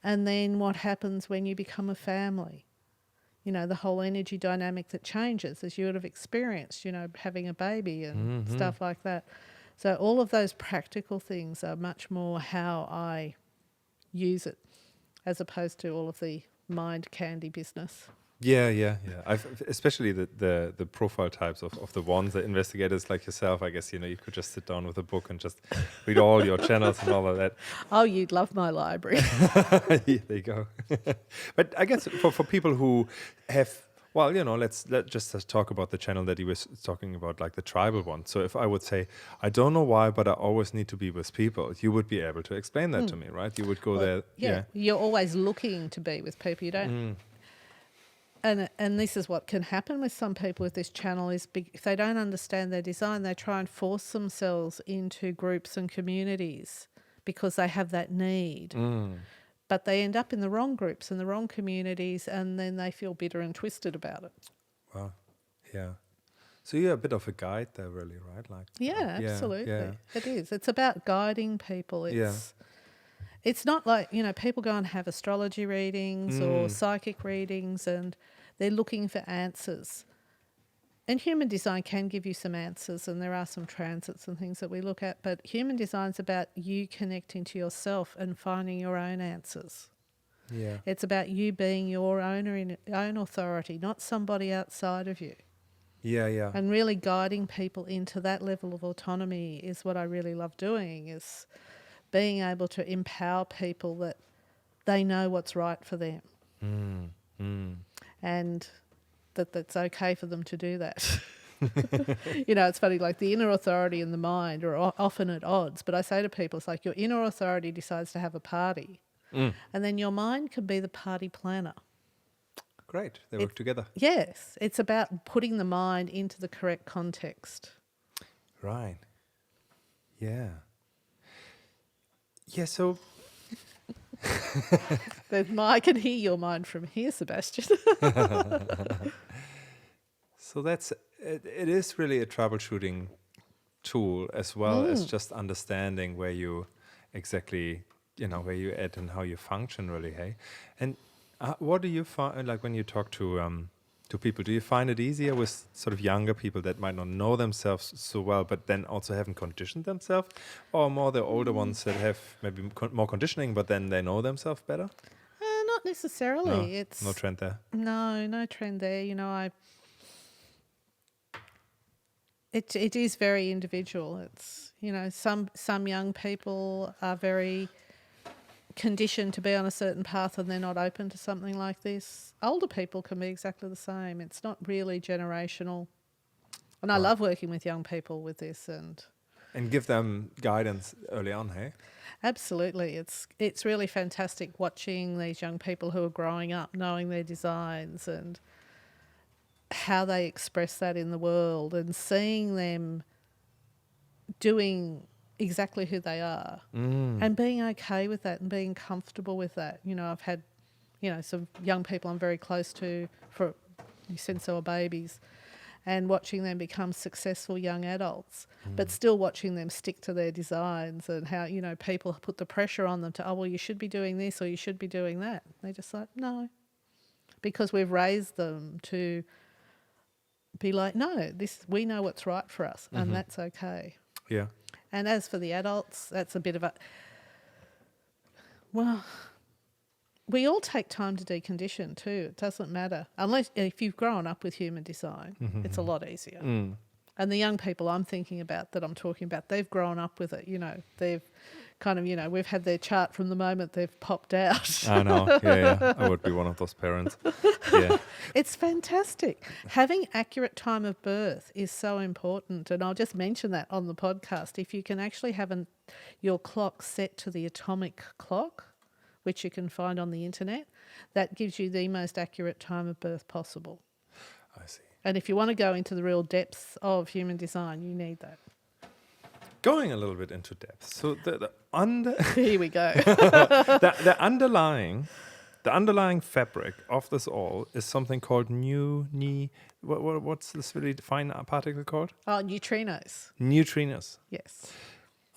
And then what happens when you become a family? The whole energy dynamic that changes, as you would have experienced, having a baby and stuff like that. So all of those practical things are much more how I use it, as opposed to all of the mind candy business. Yeah. Especially the profile types of the ones, the investigators like yourself. I guess you could just sit down with a book and just read all your channels and all of that. Oh, you'd love my library. Yeah, there you go. But I guess for people who have, let's just talk about the channel that you were talking about, like the tribal one. So if I would say, I don't know why, but I always need to be with people, you would be able to explain that to me, right? You would go there. Yeah, you're always looking to be with people. You don't. And this is what can happen with some people with this channel is if they don't understand their design, they try and force themselves into groups and communities because they have that need. But they end up in the wrong groups and the wrong communities, and then they feel bitter and twisted about it. Wow. Yeah. So you're a bit of a guide there, really, right? Like. Absolutely. Yeah. It is. It's about guiding people. It's not like, people go and have astrology readings or psychic readings and they're looking for answers. And human design can give you some answers, and there are some transits and things that we look at, but human design's about you connecting to yourself and finding your own answers. Yeah. It's about you being your own authority, not somebody outside of you. Yeah. And really guiding people into that level of autonomy is what I really love doing, is being able to empower people that they know what's right for them. And that's okay for them to do that. It's funny, like the inner authority and the mind are often at odds, but I say to people, it's like your inner authority decides to have a party, and then your mind can be the party planner. Great, they work together. Yes, it's about putting the mind into the correct context. Right. Yeah. Yeah, so I can hear your mind from here, Sebastian. So it is really a troubleshooting tool as well as just understanding where you exactly, where you at and how you function really, hey? And what do you find, like when you talk to people, do you find it easier with sort of younger people that might not know themselves so well, but then also haven't conditioned themselves, or more the older ones that have maybe more conditioning, but then they know themselves better? Not necessarily. It's no trend there. No trend there. It is very individual. It's some young people are very conditioned to be on a certain path and they're not open to something like this. Older people can be exactly the same. It's not really generational. And I love working with young people with this and give them guidance early on, hey? Absolutely. It's really fantastic watching these young people who are growing up, knowing their designs and how they express that in the world and seeing them doing exactly who they are and being okay with that and being comfortable with that. I've had, some young people I'm very close to since they were babies and watching them become successful young adults, but still watching them stick to their designs and how, people put the pressure on them to, well, you should be doing this or you should be doing that. They're just like, no, because we've raised them to be like, no, we know what's right for us and that's okay. Yeah. And as for the adults, that's a bit of we all take time to decondition too. It doesn't matter. Unless if you've grown up with human design, it's a lot easier. And the young people I'm thinking about, that I'm talking about, they've grown up with it. They've kind of, we've had their chart from the moment they've popped out. I know. Yeah. I would be one of those parents. Yeah. It's fantastic. Having accurate time of birth is so important. And I'll just mention that on the podcast. If you can actually have your clock set to the atomic clock, which you can find on the internet, that gives you the most accurate time of birth possible. I see. And if you want to go into the real depths of human design, you need that. Going a little bit into depth. So Here we go. the underlying fabric of this all is something called what's this really fine particle called? Oh, neutrinos. Neutrinos. Yes.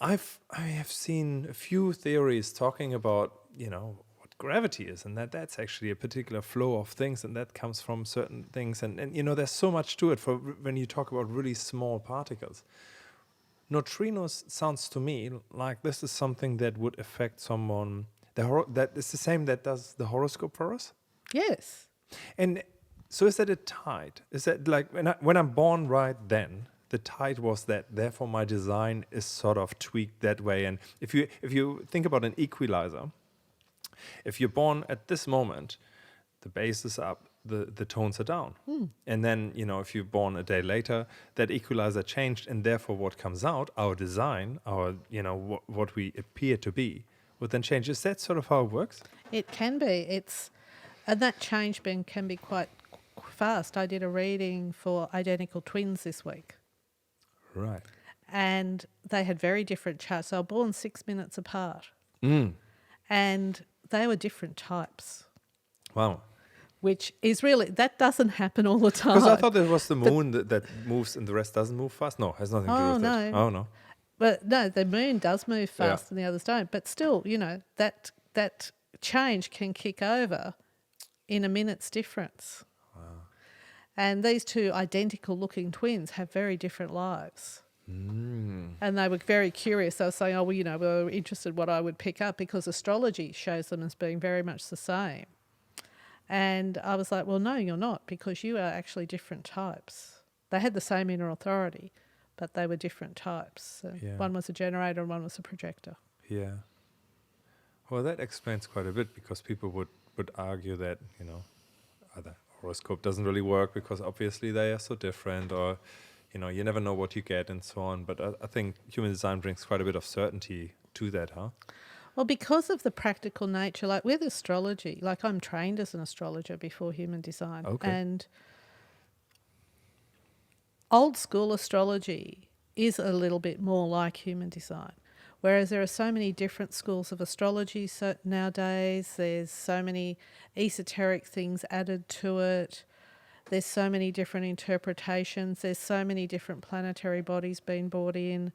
I have seen a few theories talking about, what gravity is, and that's actually a particular flow of things, and that comes from certain things. And there's so much to it for when you talk about really small particles. Neutrinos sounds to me like this is something that would affect someone. That is the same that does the horoscope for us? Yes. And so is that a tide? Is that like when I'm born right then, the tide was that, therefore my design is sort of tweaked that way. And if you think about an equalizer, if you're born at this moment, the bass is up, the tones are down. And then, if you're born a day later, that equalizer changed, and therefore what comes out, our design, our, what we appear to be, would then change. Is that sort of how it works? It can be. And that change can be quite fast. I did a reading for identical twins this week. Right. And they had very different charts. They were born 6 minutes apart. And they were different types. Wow. Which is really, that doesn't happen all the time. Because I thought it was the moon that moves and the rest doesn't move fast. No, has nothing to do with that. Oh, no. But no, the moon does move fast and the others don't. But still, that change can kick over in a minute's difference. Wow. And these two identical looking twins have very different lives. And they were very curious. They were saying, we were interested what I would pick up because astrology shows them as being very much the same. And I was like, well, no, you're not, because you are actually different types. They had the same inner authority, but they were different types. So one was a generator and one was a projector. Yeah. Well, that explains quite a bit, because people would argue that, the horoscope doesn't really work because obviously they are so different, or, you never know what you get and so on. But I think human design brings quite a bit of certainty to that, huh? Well, because of the practical nature, like with astrology, like I'm trained as an astrologer before human design. Okay. And old school astrology is a little bit more like human design, Whereas there are so many different schools of astrology nowadays, there's so many esoteric things added to it, there's so many different interpretations, there's so many different planetary bodies being brought in.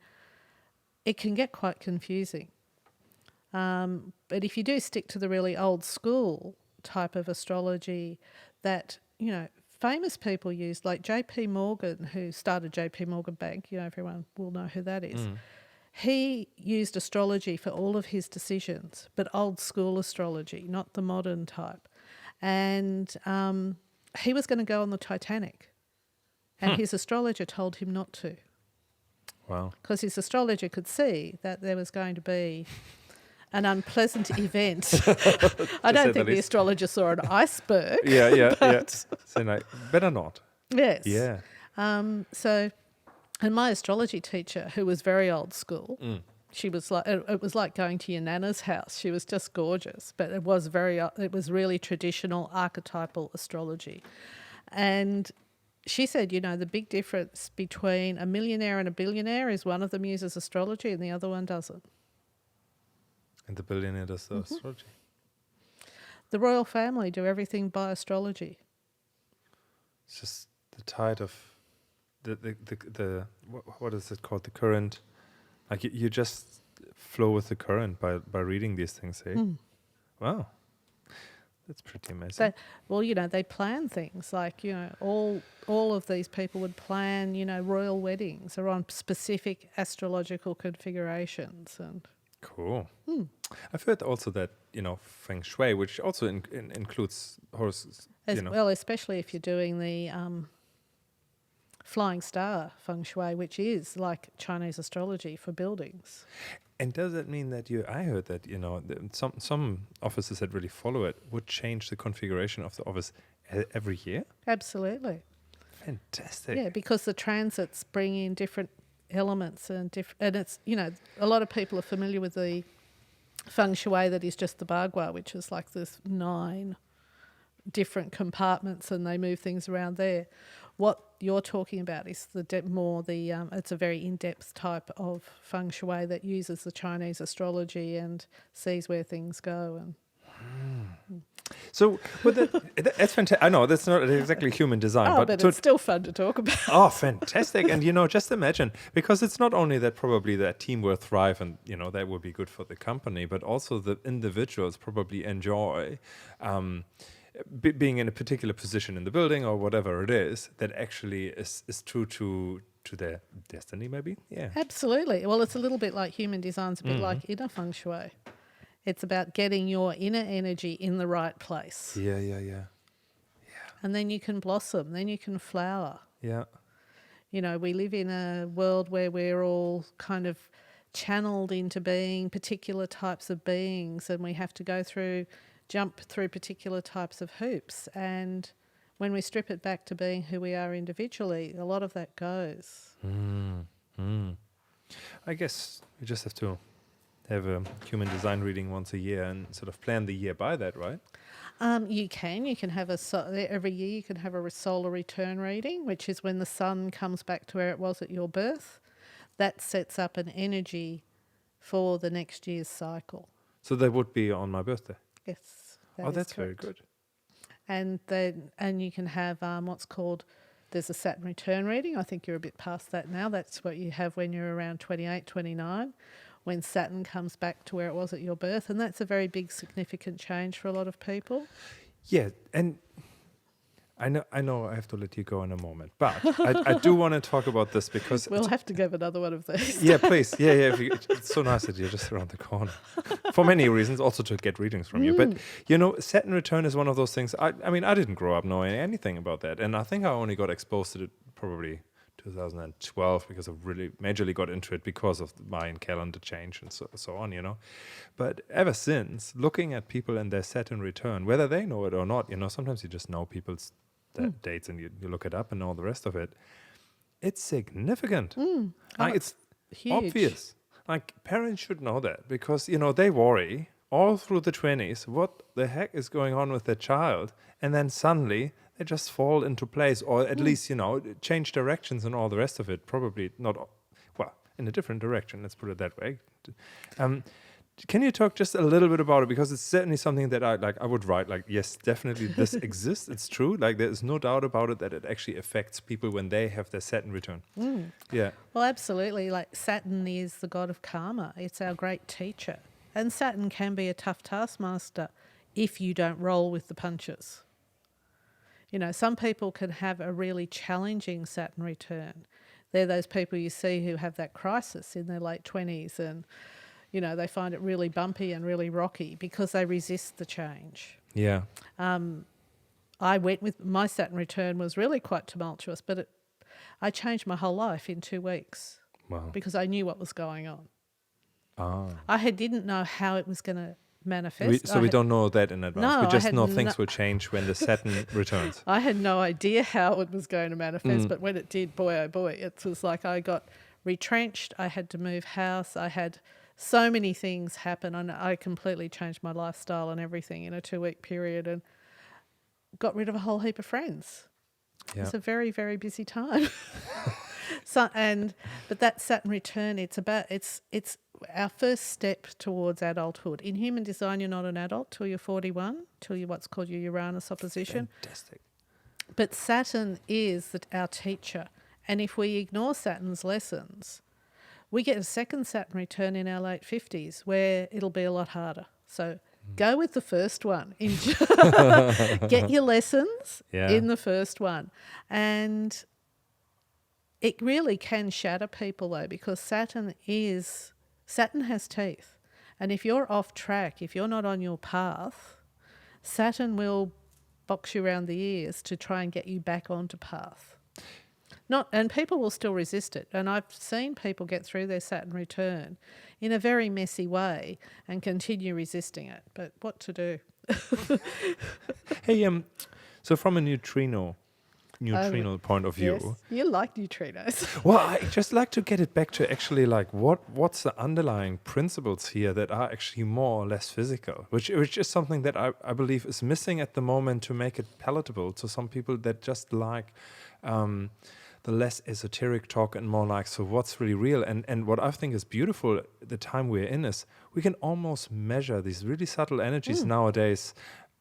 It can get quite confusing. But if you do stick to the really old school type of astrology that, famous people used, like J.P. Morgan, who started J.P. Morgan Bank, everyone will know who that is. He used astrology for all of his decisions, but old school astrology, not the modern type. And he was going to go on the Titanic, and his astrologer told him not to. Wow. Because his astrologer could see that there was going to be an unpleasant event. I don't think the astrologer saw an iceberg. Yeah. So better not. Yes. Yeah. And my astrology teacher, who was very old school, she was like, it was like going to your nana's house. She was just gorgeous, but it was really traditional archetypal astrology. And she said, the big difference between a millionaire and a billionaire is one of them uses astrology and the other one doesn't. And the billionaire does the astrology. The royal family do everything by astrology. It's just the tide of the what is it called? The current. Like you just flow with the current by reading these things, eh? Wow. That's pretty amazing. They plan things like, all of these people would plan, royal weddings are on specific astrological configurations. And cool. I've heard also that, Feng Shui, which also includes horses. Well, especially if you're doing the flying star Feng Shui, which is like Chinese astrology for buildings. And does that mean that I heard that, some offices that really follow it would change the configuration of the office every year? Absolutely. Fantastic. Yeah, because the transits bring in different elements and it's, a lot of people are familiar with the Feng Shui that is just the Bagua, which is like this 9 different compartments and they move things around there. What you're talking about is it's a very in-depth type of Feng Shui that uses the Chinese astrology and sees where things go. And So, that's fantastic. I know that's not exactly human design, but it's still fun to talk about. Oh, fantastic! And just imagine, because it's not only that probably that team will thrive, and that would be good for the company, but also the individuals probably enjoy. Being in a particular position in the building or whatever it is that actually is true to their destiny, maybe. Yeah, absolutely. Well, it's a little bit like human design's a bit like inner Feng Shui. It's about getting your inner energy in the right place. Yeah. And then you can blossom, then you can flower. Yeah. We live in a world where we're all kind of channeled into being particular types of beings, and we have to jump through particular types of hoops. And when we strip it back to being who we are individually, a lot of that goes. I guess we just have to have a human design reading once a year and sort of plan the year by that, right? You can have every year you can have a solar return reading, which is when the sun comes back to where it was at your birth. That sets up an energy for the next year's cycle. So that would be on my birthday? Yes. That's correct. very good. And you can have what's called, there's a Saturn Return reading. I think you're a bit past that now. That's what you have when you're around 28, 29, when Saturn comes back to where it was at your birth. And that's a very big, significant change for a lot of people. Yeah, and I know I have to let you go in a moment, but I do want to talk about this because... We'll have to give another one of these. Yeah, please. Yeah. It's so nice that you're just around the corner. For many reasons, also to get readings from you. But, Saturn Return is one of those things... I didn't grow up knowing anything about that. And I think I only got exposed to it probably 2012 because I really majorly got into it because of the Mayan calendar change and so on, But ever since, looking at people and their Saturn Return, whether they know it or not, sometimes you just know people's dates and you look it up and all the rest of it. It's significant. It's huge. Obvious. Like, parents should know that because, they worry all through the 20s what the heck is going on with their child, and then suddenly they just fall into place, or at least, change directions and all the rest of it. Probably not, in a different direction, let's put it that way. Can you talk just a little bit about it? Because it's certainly something that I would write, like, yes, definitely this exists. It's true. Like, there is no doubt about it that it actually affects people when they have their Saturn return. Yeah. Well, absolutely. Like, Saturn is the god of karma. It's our great teacher. And Saturn can be a tough taskmaster if you don't roll with the punches. You know, some people can have a really challenging Saturn return. They're those people you see who have that crisis in their late 20s and, you know, they find it really bumpy and really rocky because they resist the change. Yeah. I went with my Saturn return was really quite tumultuous, but I changed my whole life in 2 weeks. Wow. Because I knew what was going on. Ah. I didn't know how it was going to manifest. We don't know that in advance. No, we just know things will change when the Saturn returns. I had no idea how it was going to manifest, but when it did, boy, oh boy, it was like I got retrenched. I had to move house. I had so many things happen. And I completely changed my lifestyle and everything in a 2-week period and got rid of a whole heap of friends. Yeah. It's a very, very busy time. But that Saturn return, it's our first step towards adulthood. In human design, you're not an adult till you're 41, till you're what's called your Uranus opposition. Fantastic. But Saturn is our teacher. And if we ignore Saturn's lessons, we get a second Saturn return in our late 50s where it'll be a lot harder. So go with the first one. Get your lessons in the first one. And it really can shatter people though, because Saturn has teeth. And if you're off track, if you're not on your path, Saturn will box you around the ears to try and get you back onto path. And people will still resist it. And I've seen people get through their Saturn return in a very messy way and continue resisting it. But what to do? Hey, so from a neutrino point of view. Yes, you like neutrinos. Well, I just like to get it back to actually like what's the underlying principles here that are actually more or less physical, which is something that I believe is missing at the moment to make it palatable to some people that just like the less esoteric talk and more like, so what's really real? And what I think is beautiful, the time we're in, is we can almost measure these really subtle energies nowadays,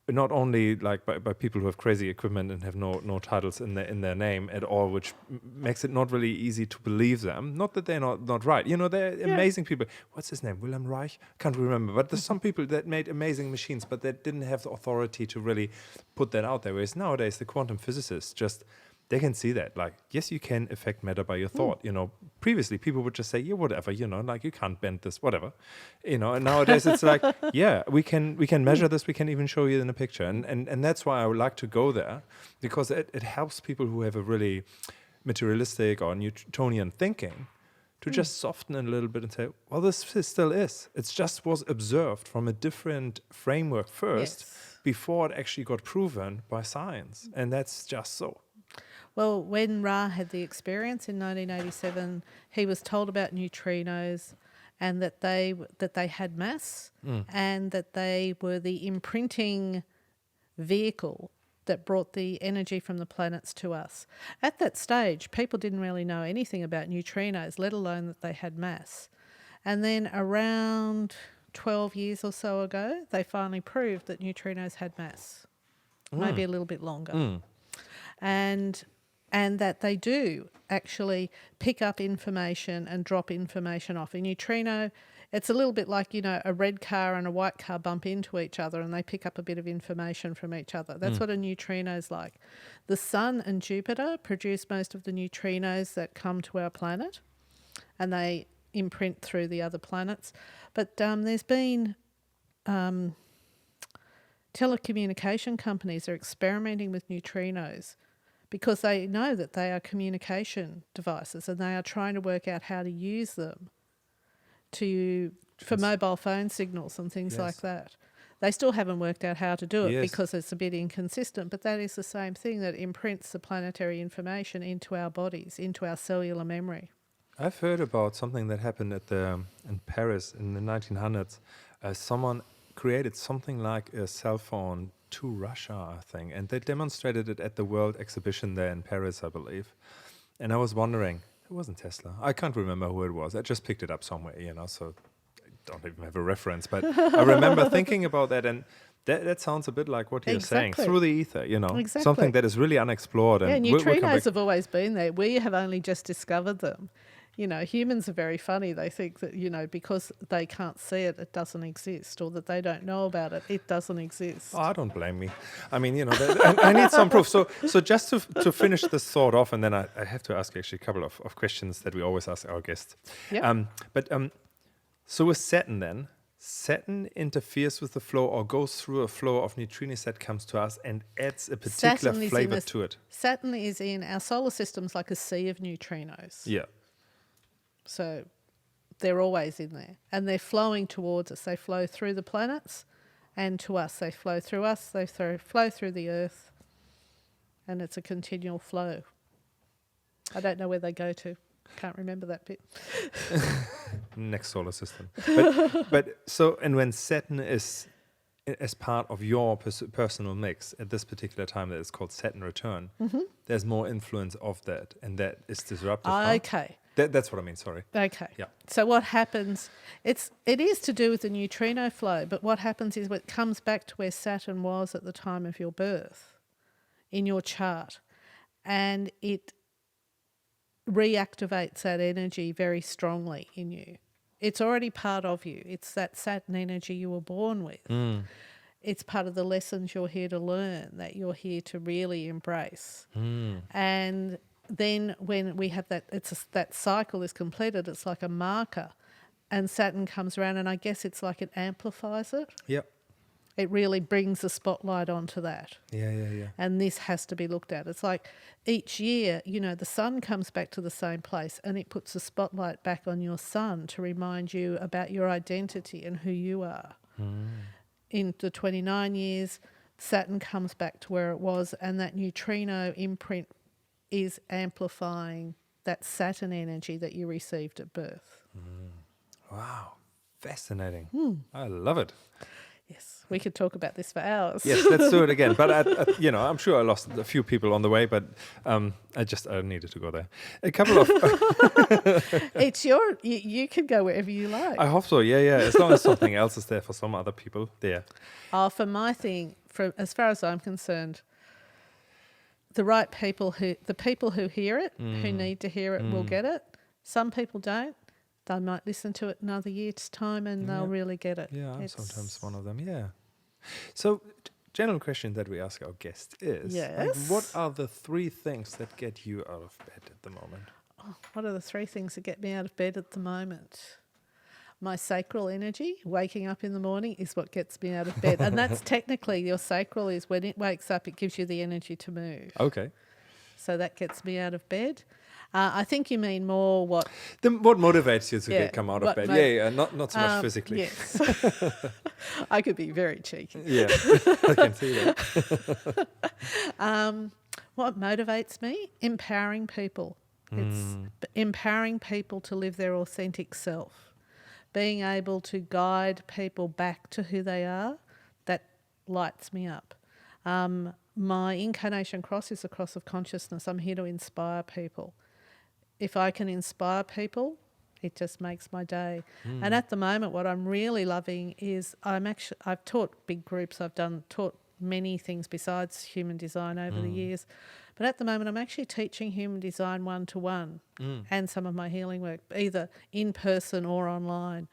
not only like by people who have crazy equipment and have no titles in their name at all, which makes it not really easy to believe them. Not that they're not right. You know, they're amazing people. What's his name? Wilhelm Reich? Can't remember. But there's some people that made amazing machines, but that didn't have the authority to really put that out there. Whereas nowadays, the quantum physicists they can see that, like, yes, you can affect matter by your thought. You know, previously people would just say, yeah, whatever, you know, like you can't bend this, whatever, you know. And nowadays it's like, yeah, we can measure this. We can even show you in a picture, and that's why I would like to go there, because it helps people who have a really materialistic or Newtonian thinking to just soften it a little bit and say, well, this still is. It just was observed from a different framework first before it actually got proven by science, and that's just so. Well, when Ra had the experience in 1987, he was told about neutrinos and that they had mass and that they were the imprinting vehicle that brought the energy from the planets to us. At that stage, people didn't really know anything about neutrinos, let alone that they had mass. And then around 12 years or so ago, they finally proved that neutrinos had mass, maybe a little bit longer. And that they do actually pick up information and drop information off. A neutrino, it's a little bit like, you know, a red car and a white car bump into each other and they pick up a bit of information from each other. That's what a neutrino's like. The Sun and Jupiter produce most of the neutrinos that come to our planet, and they imprint through the other planets. But there's been telecommunication companies are experimenting with neutrinos because they know that they are communication devices and they are trying to work out how to use them for mobile phone signals and things like that. They still haven't worked out how to do it because it's a bit inconsistent, but that is the same thing that imprints the planetary information into our bodies, into our cellular memory. I've heard about something that happened in Paris in the 1900s. Someone created something like a cell phone to Russia, I think, and they demonstrated it at the World Exhibition there in Paris, I believe. And I was wondering, it wasn't Tesla. I can't remember who it was. I just picked it up somewhere, you know, so don't even have a reference, but I remember thinking about that, and that sounds a bit like what you're saying, through the ether, something that is really unexplored. And neutrinos have always been there. We have only just discovered them. Humans are very funny. They think that, because they can't see it, it doesn't exist, or that they don't know about it, it doesn't exist. Oh, I don't blame me. I mean, I need some proof. So just to finish this thought off, and then I have to ask you actually a couple of questions that we always ask our guests. Yep. So with Satin then, Satin interferes with the flow or goes through a flow of neutrinos that comes to us and adds a particular flavor to it. Saturn is in our solar system's like a sea of neutrinos. Yeah. So they're always in there, and they're flowing towards us. They flow through the planets and to us. They flow through us, they flow through the Earth, and it's a continual flow. I don't know where they go to. Can't remember that bit. Next solar system. But so, and when Saturn is as part of your personal mix at this particular time that is called Saturn Return, there's more influence of that, and that is disruptive. Okay. That's what I mean, sorry. Okay. Yeah. So what happens, it is to do with the neutrino flow, but what happens is it comes back to where Saturn was at the time of your birth in your chart, and it reactivates that energy very strongly in you. It's already part of you. It's that Saturn energy you were born with. Mm. It's part of the lessons you're here to learn, that you're here to really embrace. Mm. And then when we have that, that cycle is completed, it's like a marker, and Saturn comes around, and I guess it's like it amplifies it. Yep. It really brings the spotlight onto that. Yeah. And this has to be looked at. It's like each year, the sun comes back to the same place, and it puts the spotlight back on your sun to remind you about your identity and who you are. Mm. In the 29 years, Saturn comes back to where it was, and that neutrino imprint is amplifying that Saturn energy that you received at birth. Mm. Wow. Fascinating. I love it. Yes, we could talk about this for hours. Yes, let's do it again. But I'm sure I lost a few people on the way, but I needed to go there. A couple of. It's you can go wherever you like. I hope so. Yeah. As long as something else is there for some other people, there. For my thing, as far as I'm concerned, the people who hear it, who need to hear it, will get it. Some people don't. They might listen to it another year's time, and they'll really get it. Yeah, I'm sometimes one of them, yeah. So, general question that we ask our guests is, what are the 3 things that get you out of bed at the moment? Oh, what are the 3 things that get me out of bed at the moment? My sacral energy, waking up in the morning, is what gets me out of bed. And that's technically, your sacral is when it wakes up, it gives you the energy to move. Okay. So that gets me out of bed. I think you mean more what motivates you to come out of bed. Not so much physically. Yes. I could be very cheeky. Yeah, I can see that. What motivates me? Empowering people. It's empowering people to live their authentic self. Being able to guide people back to who they are, that lights me up. My incarnation cross is a cross of consciousness. I'm here to inspire people. If I can inspire people, it just makes my day. And at the moment, what I'm really loving is I've taught big groups. I've taught many things besides human design over the years. But at the moment, I'm actually teaching human design one-to-one and some of my healing work, either in person or online.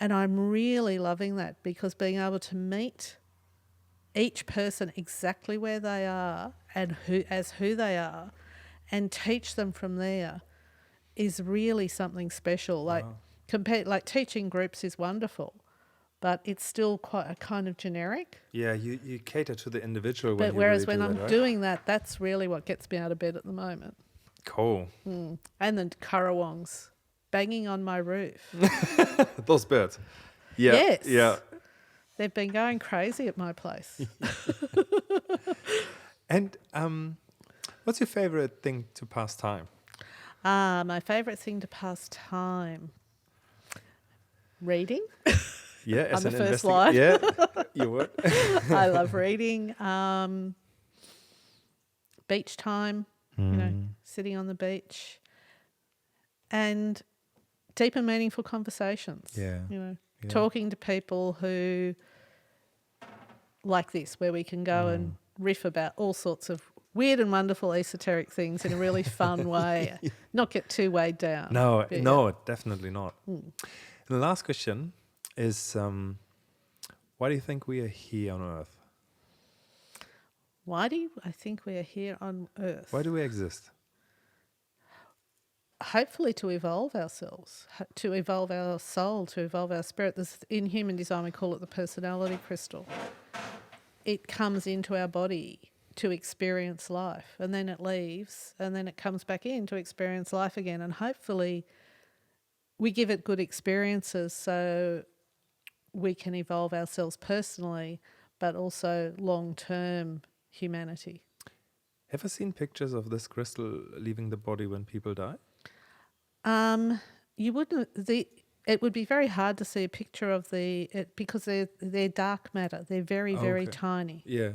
And I'm really loving that, because being able to meet each person exactly where they are and who they are, and teach them from there, is really something special. Like teaching groups is wonderful, but it's still quite a kind of generic. Yeah, you cater to the individual. But whereas when I'm doing that, that's really what gets me out of bed at the moment. Cool. And the currawongs banging on my roof. Those birds. Yeah. Yes. Yeah. They've been going crazy at my place. And what's your favorite thing to pass time? My favourite thing to pass time. Reading. Yeah, as on the first line. Yeah, you would. I love reading. Beach time, sitting on the beach, and deep and meaningful conversations. Yeah. talking to people who like this, where we can go and riff about all sorts of weird and wonderful esoteric things in a really fun way, not get too weighed down. No, definitely not. And the last question is, why do you think we are here on Earth? Why do I think we are here on Earth? Why do we exist? Hopefully to evolve ourselves, to evolve our soul, to evolve our spirit. In human design, we call it the personality crystal. It comes into our body to experience life, and then it leaves, and then it comes back in to experience life again. And hopefully we give it good experiences so we can evolve ourselves personally, but also long-term humanity. Have you seen pictures of this crystal leaving the body when people die? You wouldn't. It would be very hard to see a picture of because they're dark matter. They're very, very tiny. Yeah.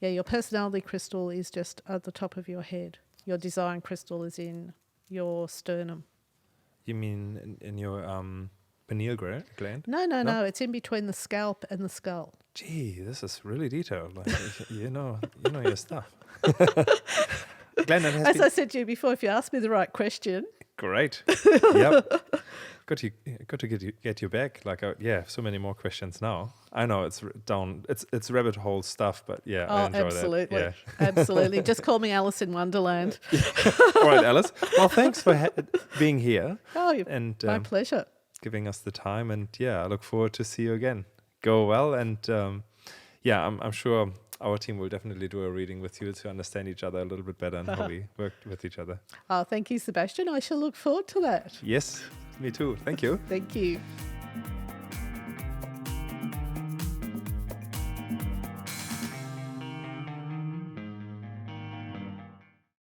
Yeah, your personality crystal is just at the top of your head. Your design crystal is in your sternum. You mean in your pineal gland? No. It's in between the scalp and the skull. Gee, this is really detailed. Like, you know your stuff. Glenda, as I said to you before, if you ask me the right question. Great. Yep. Got to get you back. Like, so many more questions now. I know it's down. It's rabbit hole stuff, but I enjoy absolutely. that. Yeah. Absolutely. Just call me Alice in Wonderland. All right, Alice. Well, thanks for being here. Oh, my pleasure. Giving us the time, and I look forward to see you again. Go well, and I'm sure our team will definitely do a reading with you to understand each other a little bit better and how we work with each other. Oh, thank you, Sebastian. I shall look forward to that. Yes, me too. Thank you. Thank you.